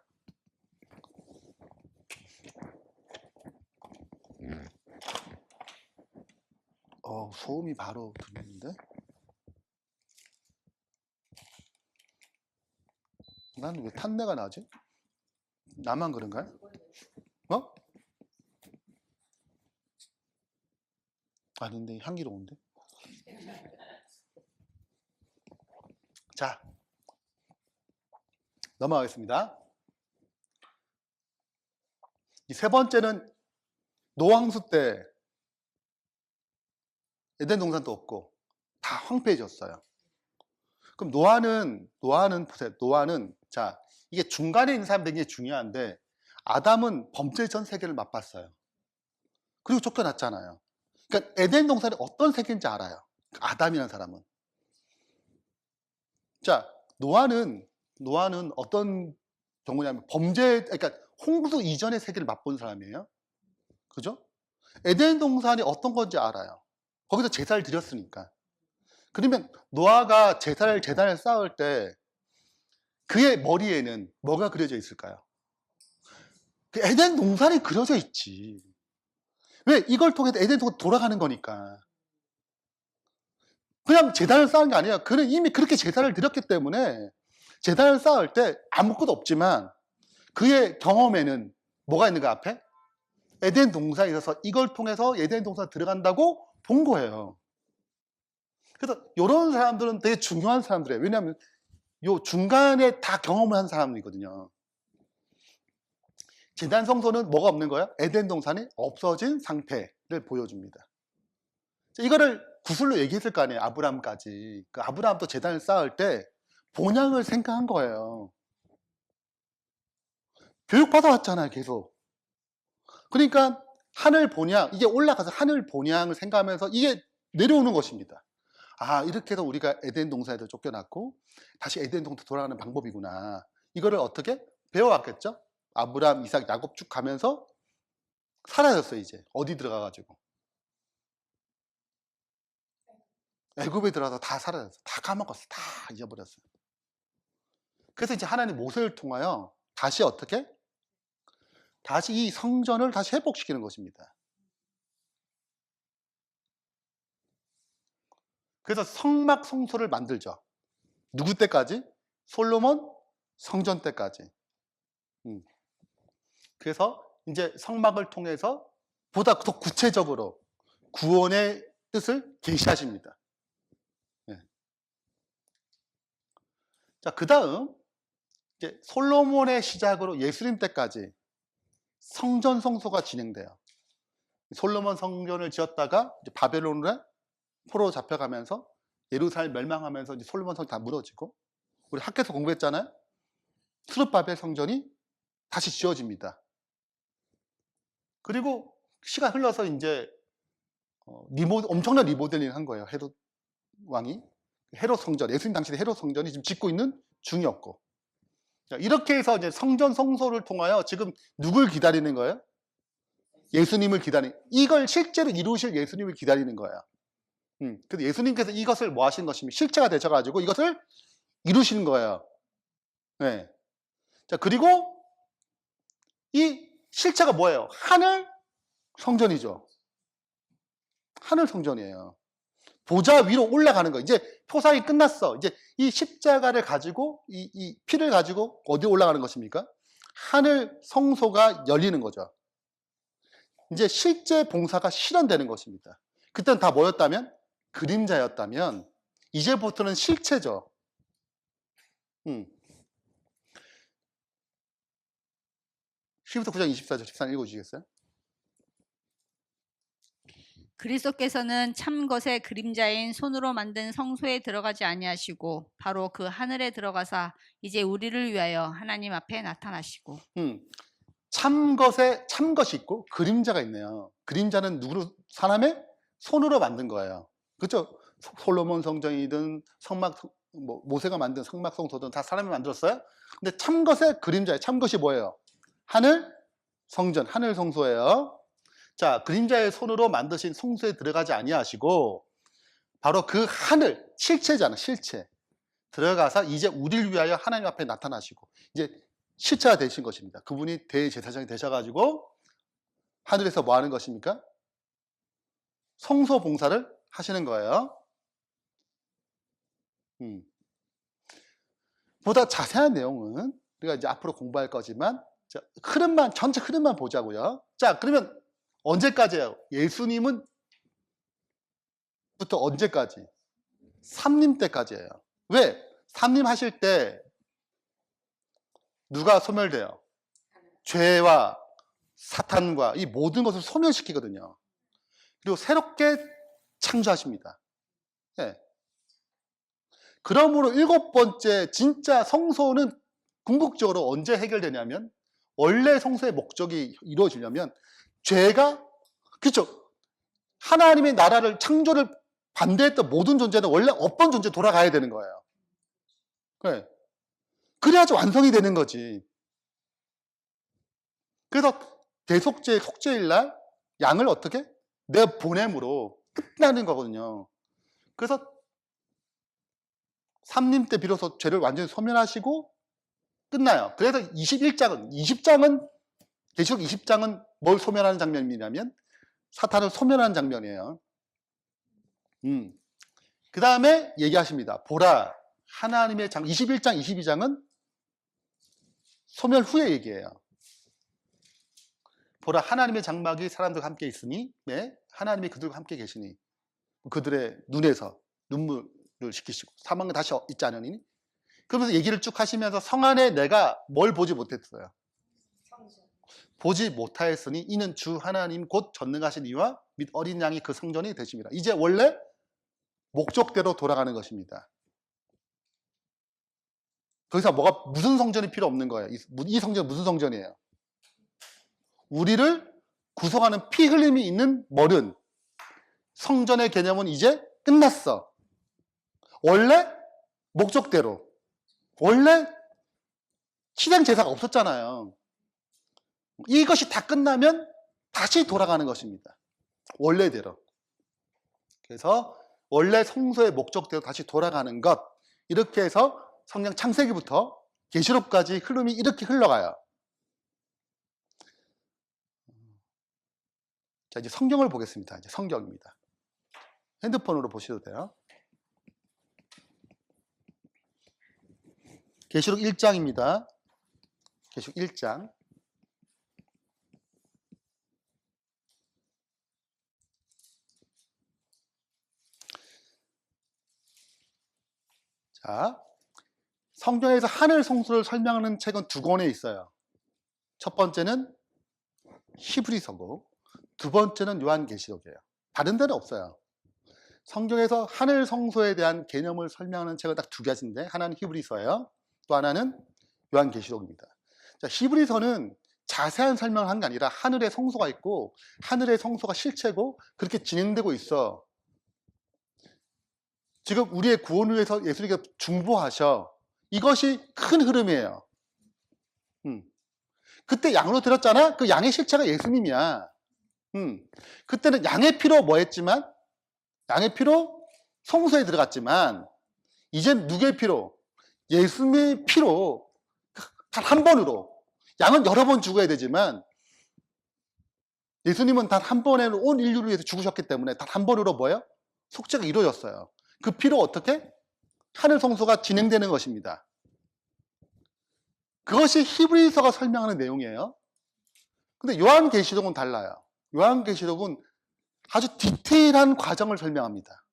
소음이 바로 들리는데? 난 왜 탄내가 나지? 나만 그런가요? 어? 아닌데 향기로운데? 자, 넘어가겠습니다. 이 세 번째는 노왕수 때 에덴 동산도 없고 다 황폐해졌어요. 그럼 노아는 보세요. 노아는 자, 이게 중간에 있는 사람들이 굉장히 중요한데 아담은 범죄 전 세계를 맛봤어요. 그리고 쫓겨났잖아요. 그러니까 에덴 동산이 어떤 세계인지 알아요. 아담이라는 사람은. 자, 노아는 어떤 경우냐면 그러니까 홍수 이전의 세계를 맛본 사람이에요. 그죠? 에덴 동산이 어떤 건지 알아요. 거기서 제사를 드렸으니까. 그러면 노아가 제단을 쌓을 때 그의 머리에는 뭐가 그려져 있을까요? 그 에덴 동산이 그려져 있지. 왜? 이걸 통해 에덴 동산 돌아가는 거니까. 그냥 제단을 쌓은 게 아니야. 그는 이미 그렇게 제단을 드렸기 때문에 제단을 쌓을 때 아무것도 없지만 그의 경험에는 뭐가 있는 가 앞에? 에덴 동산에 있어서 이걸 통해서 에덴 동산 들어간다고 본 거예요. 그래서 이런 사람들은 되게 중요한 사람들이에요. 왜냐하면 요 중간에 다 경험을 한 사람이거든요. 제단 성소는 뭐가 없는 거야? 에덴 동산이 없어진 상태를 보여줍니다. 이거를 구슬로 얘기했을 거 아니에요. 아브라함까지. 그 아브라함도 제단을 쌓을 때 본향을 생각한 거예요. 교육 받아왔잖아요, 계속. 그러니까 하늘 본향, 이게 올라가서 하늘 본향을 생각하면서 이게 내려오는 것입니다. 아, 이렇게 해서 우리가 에덴 동산에서 쫓겨났고 다시 에덴 동산 돌아가는 방법이구나. 이거를 어떻게 배워왔겠죠? 아브라함, 이삭, 야곱 쭉 가면서 사라졌어요. 이제 어디 들어가가지고 애굽에 들어가서 다 사라졌어. 다 까먹었어. 다 잊어버렸어요. 그래서 이제 하나님 모세를 통하여 다시 어떻게? 다시 이 성전을 다시 회복시키는 것입니다. 그래서 성막 성소를 만들죠. 누구 때까지? 솔로몬 성전 때까지. 그래서 이제 성막을 통해서 보다 더 구체적으로 구원의 뜻을 계시하십니다. 네. 자, 그 다음 이제 솔로몬의 시작으로 예수님 때까지 성전 성소가 진행돼요. 솔로몬 성전을 지었다가 이제 바벨론에 포로 잡혀가면서 예루살렘 멸망하면서 이제 솔로몬 성전 다 무너지고 우리 학교에서 공부했잖아요. 스룹바벨 성전이 다시 지어집니다. 그리고 시간 흘러서 이제 엄청난 리모델링을 한 거예요. 헤롯 왕이. 헤롯 성전, 예수님 당시에 헤롯 성전이 지금 짓고 있는 중이었고. 이렇게 해서 이제 성전 성소를 통하여 지금 누굴 기다리는 거예요? 예수님을 기다리는, 이걸 실제로 이루실 예수님을 기다리는 거예요. 그래서 예수님께서 이것을 뭐 하신 것입니까? 실체가 되셔가지고 이것을 이루시는 거예요. 네. 자, 그리고 이 실체가 뭐예요? 하늘 성전이죠. 하늘 성전이에요. 보좌 위로 올라가는 거. 이제 표상이 끝났어. 이제 이 십자가를 가지고 이 피를 가지고 어디 올라가는 것입니까? 하늘 성소가 열리는 거죠. 이제 실제 봉사가 실현되는 것입니다. 그때는 다 뭐였다면? 그림자였다면 이제부터는 실체죠. 10부터 9장 24절 14절 읽어주시겠어요? 그리스도께서는 참 것의 그림자인 손으로 만든 성소에 들어가지 아니하시고 바로 그 하늘에 들어가사 이제 우리를 위하여 하나님 앞에 나타나시고. 참 것이 있고 그림자가 있네요. 그림자는 누구로? 사람의 손으로 만든 거예요. 그렇죠? 솔로몬 성전이든 모세가 만든 성막 성소든 다 사람이 만들었어요. 근데 참 것의 그림자예요. 참 것이 뭐예요? 하늘 성전, 하늘 성소예요. 자, 그림자의 손으로 만드신 성소에 들어가지 아니하시고 바로 그 하늘, 실체잖아, 실체. 들어가서 이제 우리를 위하여 하나님 앞에 나타나시고 이제 실체가 되신 것입니다. 그분이 대제사장이 되셔가지고 하늘에서 뭐 하는 것입니까? 성소 봉사를 하시는 거예요. 보다 자세한 내용은 우리가 이제 앞으로 공부할 거지만 자, 전체 흐름만 보자고요. 자, 그러면 언제까지예요? 예수님은 부터 언제까지? 삼림 때까지예요. 왜? 삼림 하실 때 누가 소멸돼요? 죄와 사탄과 이 모든 것을 소멸시키거든요. 그리고 새롭게 창조하십니다. 네. 그러므로 7번째 진짜 성소는 궁극적으로 언제 해결되냐면 원래 성소의 목적이 이루어지려면 죄가, 그렇죠? 하나님의 나라를 창조를 반대했던 모든 존재는 원래 없던 존재로 돌아가야 되는 거예요. 네. 그래야지 완성이 되는 거지. 그래서 대속죄, 속죄일 날 양을 어떻게? 내 보냄으로 끝나는 거거든요. 그래서 삼림 때 비로소 죄를 완전히 소멸하시고 끝나요. 그래서 20장은 계시록 20장은 뭘 소멸하는 장면이냐면 사탄을 소멸하는 장면이에요. 그 다음에 얘기하십니다. 보라, 하나님의 21장, 22장은 소멸 후의 얘기예요. 보라, 하나님의 장막이 사람들과 함께 있으니, 네, 하나님이 그들과 함께 계시니, 그들의 눈에서 눈물을 식히시고 사망은 다시 있지 않으니. 그러면서 얘기를 쭉 하시면서 성 안에 내가 뭘 보지 못했어요. 보지 못하였으니 이는 주 하나님 곧 전능하신 이와 및 어린 양이 그 성전이 되십니다. 이제 원래 목적대로 돌아가는 것입니다. 더 이상 무슨 성전이 필요 없는 거예요. 이 성전은 무슨 성전이에요? 우리를 구속하는 피 흘림이 있는 머른 성전의 개념은 이제 끝났어. 원래 목적대로. 원래 희생 제사가 없었잖아요. 이것이 다 끝나면 다시 돌아가는 것입니다. 원래대로. 그래서 원래 성소의 목적대로 다시 돌아가는 것. 이렇게 해서 성경 창세기부터 계시록까지 흐름이 이렇게 흘러가요. 자, 이제 성경을 보겠습니다. 이제 성경입니다. 핸드폰으로 보셔도 돼요. 계시록 1장입니다. 계시록 1장. 자, 성경에서 하늘 성소를 설명하는 책은 두 권에 있어요. 첫 번째는 히브리서고 두 번째는 요한계시록이에요. 다른 데는 없어요. 성경에서 하늘 성소에 대한 개념을 설명하는 책은 딱 두 가지인데 하나는 히브리서예요. 또 하나는 요한계시록입니다. 자, 히브리서는 자세한 설명을 한 게 아니라 하늘에 성소가 있고 하늘의 성소가 실체고 그렇게 진행되고 있어. 지금 우리의 구원을 위해서 예수님께서 중보하셔. 이것이 큰 흐름이에요. 그때 양으로 들었잖아? 그 양의 실체가 예수님이야. 그때는 양의 피로 뭐 했지만, 양의 피로 성소에 들어갔지만, 이젠 누구의 피로? 예수님의 피로 단 한 번으로. 양은 여러 번 죽어야 되지만, 예수님은 단 한 번에 온 인류를 위해서 죽으셨기 때문에 단 한 번으로 뭐예요? 속죄가 이루어졌어요. 그 피로 어떻게? 하늘 성소가 진행되는 것입니다. 그것이 히브리서가 설명하는 내용이에요. 근데 요한계시록은 달라요. 요한계시록은 아주 디테일한 과정을 설명합니다.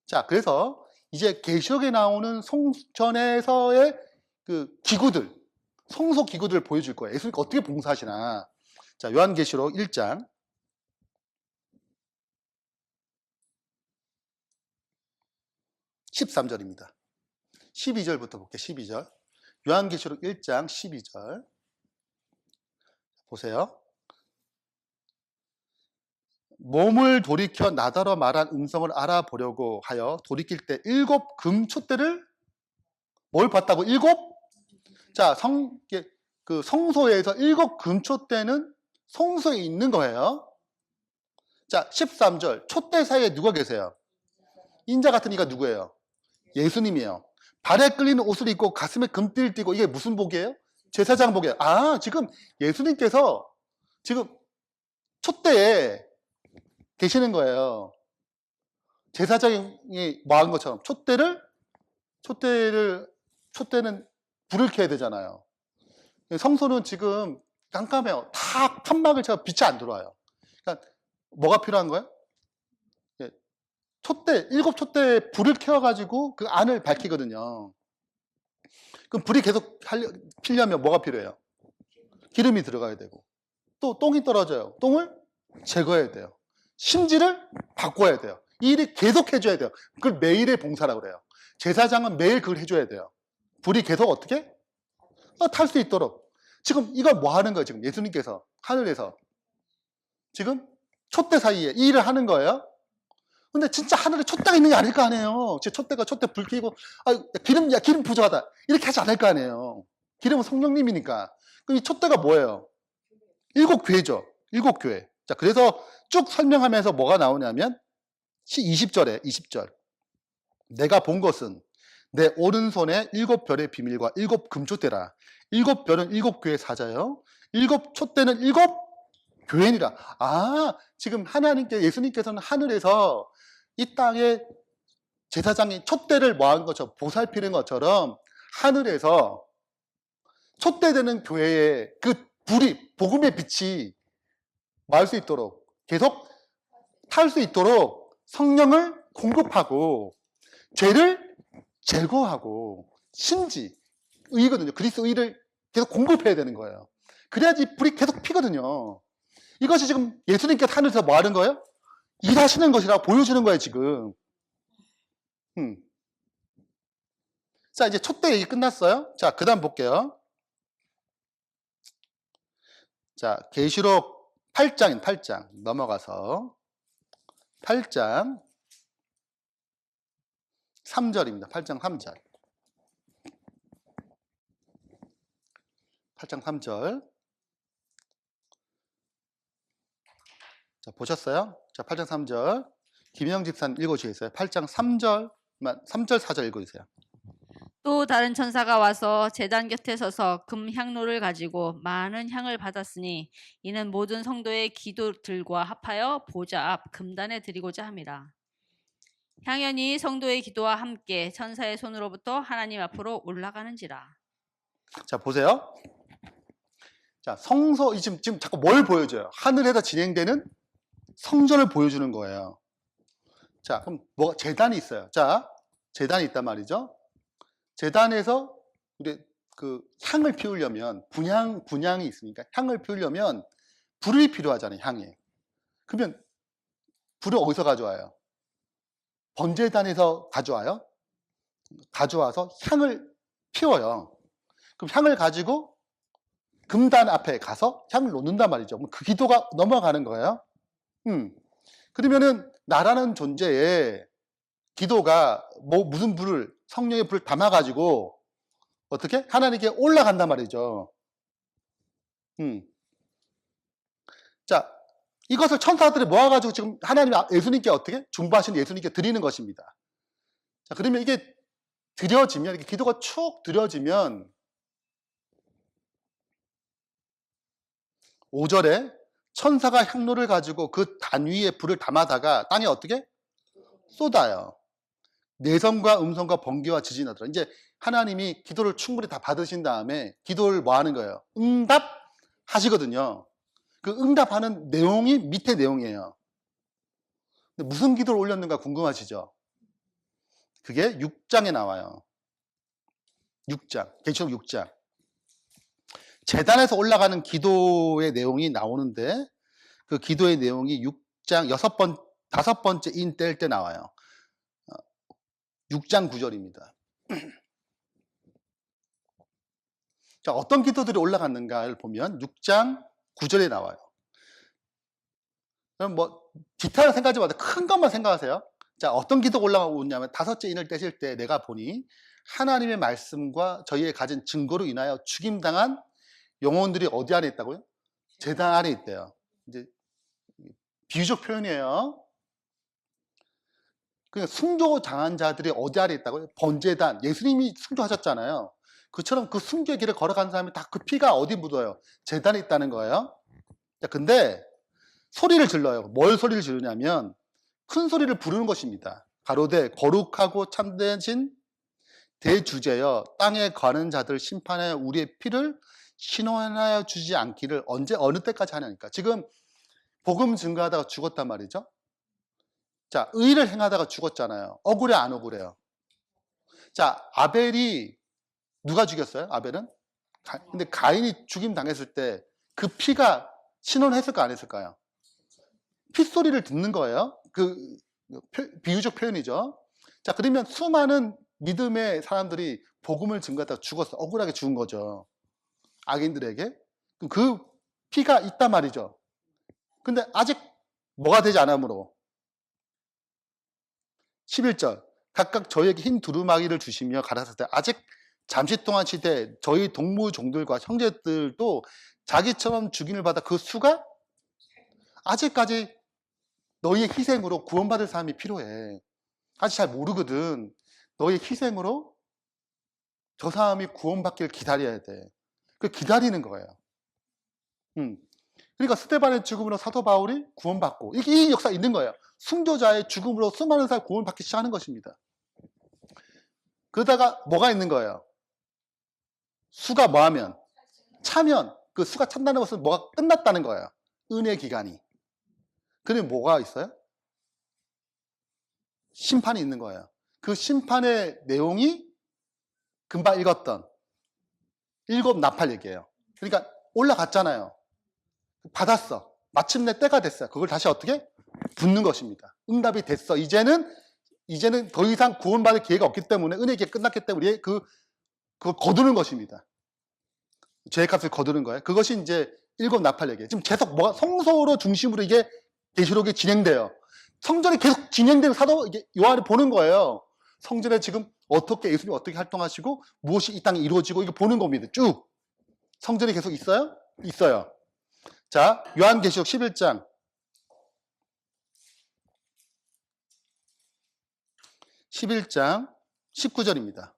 자, 그래서 이제 계시록에 나오는 성전에서의 그 기구들, 성소 기구들을 보여줄 거예요. 예수님께서 어떻게 봉사하시나. 자, 요한계시록 1장. 13절입니다. 12절부터 볼게요. 12절. 요한계시록 1장 12절. 보세요. 몸을 돌이켜 나더러 말한 음성을 알아보려고 하여 돌이킬 때 7 금촛대를 뭘 봤다고? 7? 자, 그 성소에서 7 금촛대는 성소에 있는 거예요. 자, 13절. 촛대 사이에 누가 계세요? 인자 같은 이가 누구예요? 예수님이에요. 발에 끌리는 옷을 입고 가슴에 금띠를 띠고 이게 무슨 복이에요? 제사장 복이에요. 아, 지금 예수님께서 지금 촛대에 계시는 거예요. 제사장이 뭐 한 것처럼 촛대는 불을 켜야 되잖아요. 성소는 지금 깜깜해요. 다 칸막을 쳐서 빛이 안 들어와요. 그러니까 뭐가 필요한 거예요? 일곱 촛대에 불을 켜가지고 그 안을 밝히거든요. 그럼 불이 계속 피려면 뭐가 필요해요? 기름이 들어가야 되고. 또 똥이 떨어져요. 똥을 제거해야 돼요. 심지를 바꿔야 돼요. 이 일이 계속 해줘야 돼요. 그걸 매일의 봉사라고 그래요. 제사장은 매일 그걸 해줘야 돼요. 불이 계속 어떻게? 탈 수 있도록. 지금 이걸 뭐 하는 거예요? 지금 예수님께서 하늘에서. 지금 촛대 사이에 이 일을 하는 거예요. 근데 진짜 하늘에 촛대가 있는 게 아닐 거 아니에요. 제 촛대 불 켜고, 기름 부족하다. 이렇게 하지 않을 거 아니에요. 기름은 성령님이니까. 그럼 이 촛대가 뭐예요? 7 교회죠. 7 교회. 자, 그래서 쭉 설명하면서 뭐가 나오냐면, 20절. 내가 본 것은 내 오른손에 7별의 비밀과 7금촛대라. 7별은 7교회 사자요. 7촛대는 7교회니라. 아, 지금 예수님께서는 하늘에서 이 땅에 제사장이 촛대를 뭐한 것처럼 보살피는 것처럼 하늘에서 촛대되는 교회에 그 불이, 복음의 빛이 말 수 있도록 계속 탈 수 있도록 성령을 공급하고 죄를 제거하고 신지, 의거든요. 그리스도 의를 계속 공급해야 되는 거예요. 그래야지 불이 계속 피거든요. 이것이 지금 예수님께서 하늘에서 뭐 하는 거예요? 일하시는 것이라고 보여주는 거예요, 지금. 자, 이제 촛대 얘기 끝났어요. 자, 그 다음 볼게요. 자, 계시록 8장 넘어가서 8장 3절입니다. 8장 3절. 8장 3절. 자, 보셨어요? 자, 8장 3절. 김영 집사님 읽어주시겠어요? 8장 3절, 4절 읽어주세요. 또 다른 천사가 와서 제단 곁에 서서 금 향로를 가지고 많은 향을 받았으니 이는 모든 성도의 기도들과 합하여 보좌 앞 금단에 드리고자 함이라. 향연이 성도의 기도와 함께 천사의 손으로부터 하나님 앞으로 올라가는지라. 자, 보세요. 자, 지금 자꾸 뭘 보여줘요? 하늘에서 진행되는 성전을 보여주는 거예요. 자, 그럼 제단이 있어요. 자, 제단이 있단 말이죠. 제단에서 우리 그 향을 피우려면 분향이 있으니까 향을 피우려면 불이 필요하잖아요, 향에. 그러면 불을 어디서 가져와요? 번제단에서 가져와요. 가져와서 향을 피워요. 그럼 향을 가지고 금단 앞에 가서 향을 놓는단 말이죠. 그럼 그 기도가 넘어가는 거예요. 그러면은 나라는 존재에 기도가 무슨 성령의 불을 담아가지고 어떻게 하나님께 올라간단 말이죠. 자, 이것을 천사들이 모아가지고 지금 예수님께 어떻게 중보하신 예수님께 드리는 것입니다. 자, 그러면 이게 드려지면 이렇게 기도가 쭉 드려지면 5절에 천사가 향로를 가지고 그 단 위에 불을 담아다가 땅에 어떻게 쏟아요. 내성과 음성과 번개와 지진이 나더라. 이제 하나님이 기도를 충분히 다 받으신 다음에 기도를 뭐 하는 거예요? 응답하시거든요. 그 응답하는 내용이 밑에 내용이에요. 근데 무슨 기도를 올렸는가 궁금하시죠? 그게 6장에 나와요. 6장, 계시록 6장. 제단에서 올라가는 기도의 내용이 나오는데 그 기도의 내용이 6장 5번째 인 뗄 때 나와요. 6장 9절입니다. 자, 어떤 기도들이 올라갔는가를 보면 6장 9절에 나와요. 그럼 디테일을 생각하지 마세요. 큰 것만 생각하세요. 자, 어떤 기도가 올라가고 있냐면 5째 인을 떼실 때 내가 보니 하나님의 말씀과 저희의 가진 증거로 인하여 죽임당한 영혼들이 어디 안에 있다고요? 제단 안에 있대요. 이제 비유적 표현이에요. 그러니까 순교 당한 자들이 어디 안에 있다고요? 번제단. 예수님이 순교하셨잖아요. 그처럼 그 순교의 길을 걸어간 사람이 다 그 피가 어디 묻어요? 제단에 있다는 거예요. 자, 근데 소리를 질러요. 뭘 소리를 지르냐면 큰 소리를 부르는 것입니다. 가로되 거룩하고 참되신 대주제여 땅에 가는 자들 심판에 우리의 피를 신원하여 주지 않기를 어느 때까지 하냐니까. 지금 복음 증거하다가 죽었단 말이죠. 자, 의를 행하다가 죽었잖아요. 억울해 안 억울해요? 자, 아벨이 누가 죽였어요? 아벨은? 근데 가인이 죽임 당했을 때 그 피가 신원했을까 안 했을까요? 핏소리를 듣는 거예요. 그 비유적 표현이죠. 자, 그러면 수많은 믿음의 사람들이 복음을 증거하다가 죽었어. 억울하게 죽은 거죠. 악인들에게. 그 피가 있단 말이죠. 근데 아직 뭐가 되지 않으므로 11절 각각 저희에게 흰 두루마기를 주시며 가라사대 때 아직 잠시 동안 시대 저희 동무 종들과 형제들도 자기처럼 죽임을 받아 그 수가 아직까지 너희의 희생으로 구원받을 사람이 필요해. 아직 잘 모르거든. 너희의 희생으로 저 사람이 구원받기를 기다려야 돼. 그 기다리는 거예요. 그러니까 스데반의 죽음으로 사도 바울이 구원받고 이 역사 있는 거예요. 순교자의 죽음으로 수많은 사람이 구원받기 시작하는 것입니다. 그러다가 뭐가 있는 거예요? 수가 뭐하면? 차면 그 수가 찬다는 것은 뭐가 끝났다는 거예요. 은혜 기간이. 그러면 뭐가 있어요? 심판이 있는 거예요. 그 심판의 내용이 금방 읽었던 7 나팔 얘기예요. 그러니까 올라갔잖아요. 받았어. 마침내 때가 됐어요. 그걸 다시 어떻게? 붙는 것입니다. 응답이 됐어. 이제는 더 이상 구원받을 기회가 없기 때문에 은혜 기회 끝났기 때문에 그걸 거두는 것입니다. 죄의 값을 거두는 거예요. 그것이 이제 7 나팔 얘기예요. 지금 계속 뭐가 성소로 중심으로 이게 계시록이 진행돼요. 성전이 계속 진행되는 사도 이게 요한을 보는 거예요. 성전에 지금 어떻게 예수님이 어떻게 활동하시고 무엇이 이 땅에 이루어지고 이거 보는 겁니다. 쭉. 성전이 계속 있어요? 있어요. 자, 요한계시록 11장 19절입니다.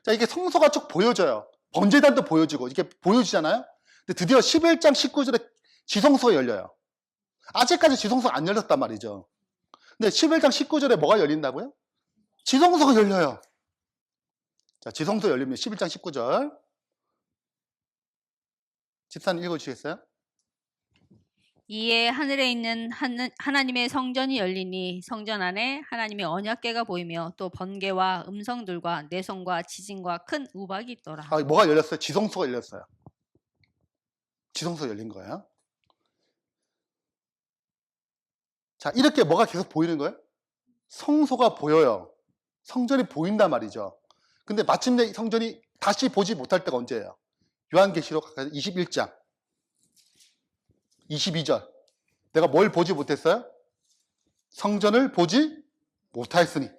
자, 이게 성소가 쭉 보여져요. 번제단도 보여지고 이게 보여지잖아요. 근데 드디어 11장 19절에 지성소가 열려요. 아직까지 지성소가 안 열렸단 말이죠. 근데 11장 19절에 뭐가 열린다고요? 지성소가 열려요. 자, 지성소 열리면 11장 19절. 집사님 읽어주시겠어요? 이에 하늘에 있는 하나님의 성전이 열리니 성전 안에 하나님의 언약궤가 보이며 또 번개와 음성들과 내성과 지진과 큰 우박이 있더라. 아, 뭐가 열렸어요? 지성소가 열렸어요. 지성소가 열린 거예요. 자, 이렇게 뭐가 계속 보이는 거예요? 성소가 보여요. 성전이 보인단 말이죠. 근데 마침내 성전이 다시 보지 못할 때가 언제예요? 요한계시록 21장 22절. 내가 뭘 보지 못했어요? 성전을 보지 못하였으니.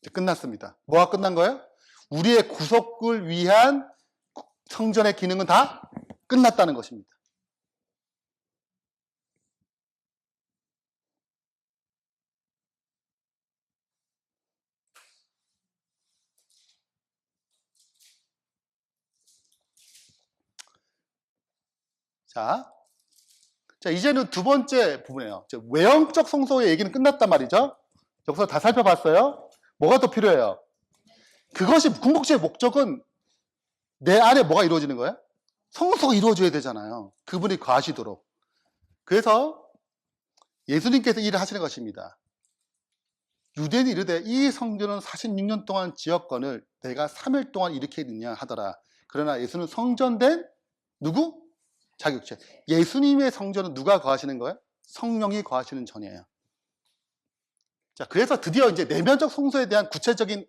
이제 끝났습니다. 뭐가 끝난 거예요? 우리의 구속을 위한 성전의 기능은 다 끝났다는 것입니다. 자, 이제는 두 번째 부분이에요. 외형적 성소의 얘기는 끝났단 말이죠. 여기서 다 살펴봤어요. 뭐가 더 필요해요? 그것이 궁극적인 목적은 내 안에 뭐가 이루어지는 거예요? 성소가 이루어져야 되잖아요. 그분이 거하시도록. 그래서 예수님께서 일을 하시는 것입니다. 유대인이 이르되 이 성전은 46년 동안 지었건을 내가 3일 동안 일으키느냐 하더라. 그러나 예수는 성전된 누구? 자기 육체. 예수님의 성전은 누가 거하시는 거예요? 성령이 거하시는 전이에요. 자, 그래서 드디어 이제 내면적 성소에 대한 구체적인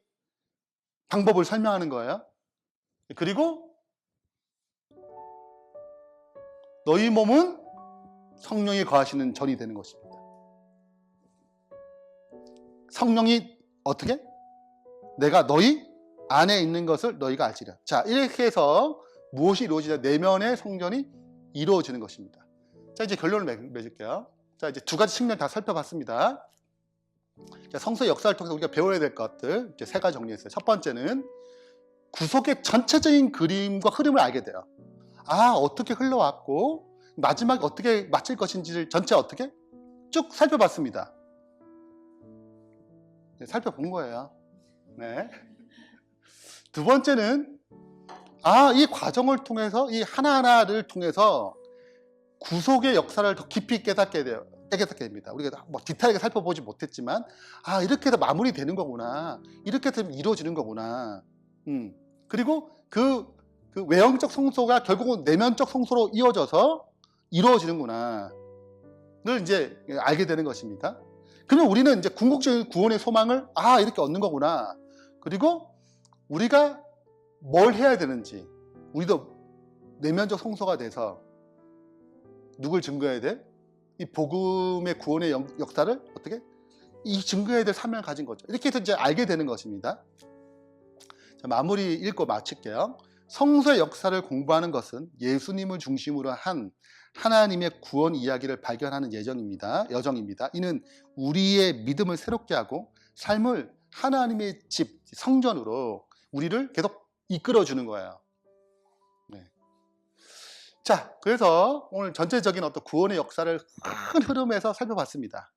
방법을 설명하는 거예요. 그리고 너희 몸은 성령이 거하시는 전이 되는 것입니다. 성령이 어떻게? 내가 너희 안에 있는 것을 너희가 알지라. 자, 이렇게 해서 무엇이 이루어지냐? 내면의 성전이 이루어지는 것입니다. 자, 이제 결론을 맺을게요. 자, 이제 두 가지 측면 다 살펴봤습니다. 자, 성소의 역사를 통해서 우리가 배워야 될 것들 이제 세 가지 정리했어요. 첫 번째는 구속의 전체적인 그림과 흐름을 알게 돼요. 아, 어떻게 흘러왔고 마지막에 어떻게 마칠 것인지를 전체 어떻게 쭉 살펴봤습니다. 네, 살펴본 거예요. 네. 두 번째는 이 과정을 통해서 이 하나하나를 통해서 구속의 역사를 더 깊이 깨닫게 됩니다. 우리가 뭐 디테일하게 살펴보지 못했지만 이렇게 해서 마무리되는 거구나. 이렇게 해서 이루어지는 거구나. 그리고 그 외형적 성소가 결국은 내면적 성소로 이어져서 이루어지는구나. 를 이제 알게 되는 것입니다. 그러면 우리는 이제 궁극적인 구원의 소망을 이렇게 얻는 거구나. 그리고 우리가 뭘 해야 되는지, 우리도 내면적 성소가 돼서 누굴 증거해야 돼? 이 복음의 구원의 역사를 어떻게? 이 증거해야 될 사명을 가진 거죠. 이렇게 해서 이제 알게 되는 것입니다. 자, 마무리 읽고 마칠게요. 성소의 역사를 공부하는 것은 예수님을 중심으로 한 하나님의 구원 이야기를 발견하는 여정입니다. 이는 우리의 믿음을 새롭게 하고 삶을 하나님의 집, 성전으로 우리를 계속 이끌어주는 거예요. 네. 자, 그래서 오늘 전체적인 어떤 구원의 역사를 큰 흐름에서 살펴봤습니다.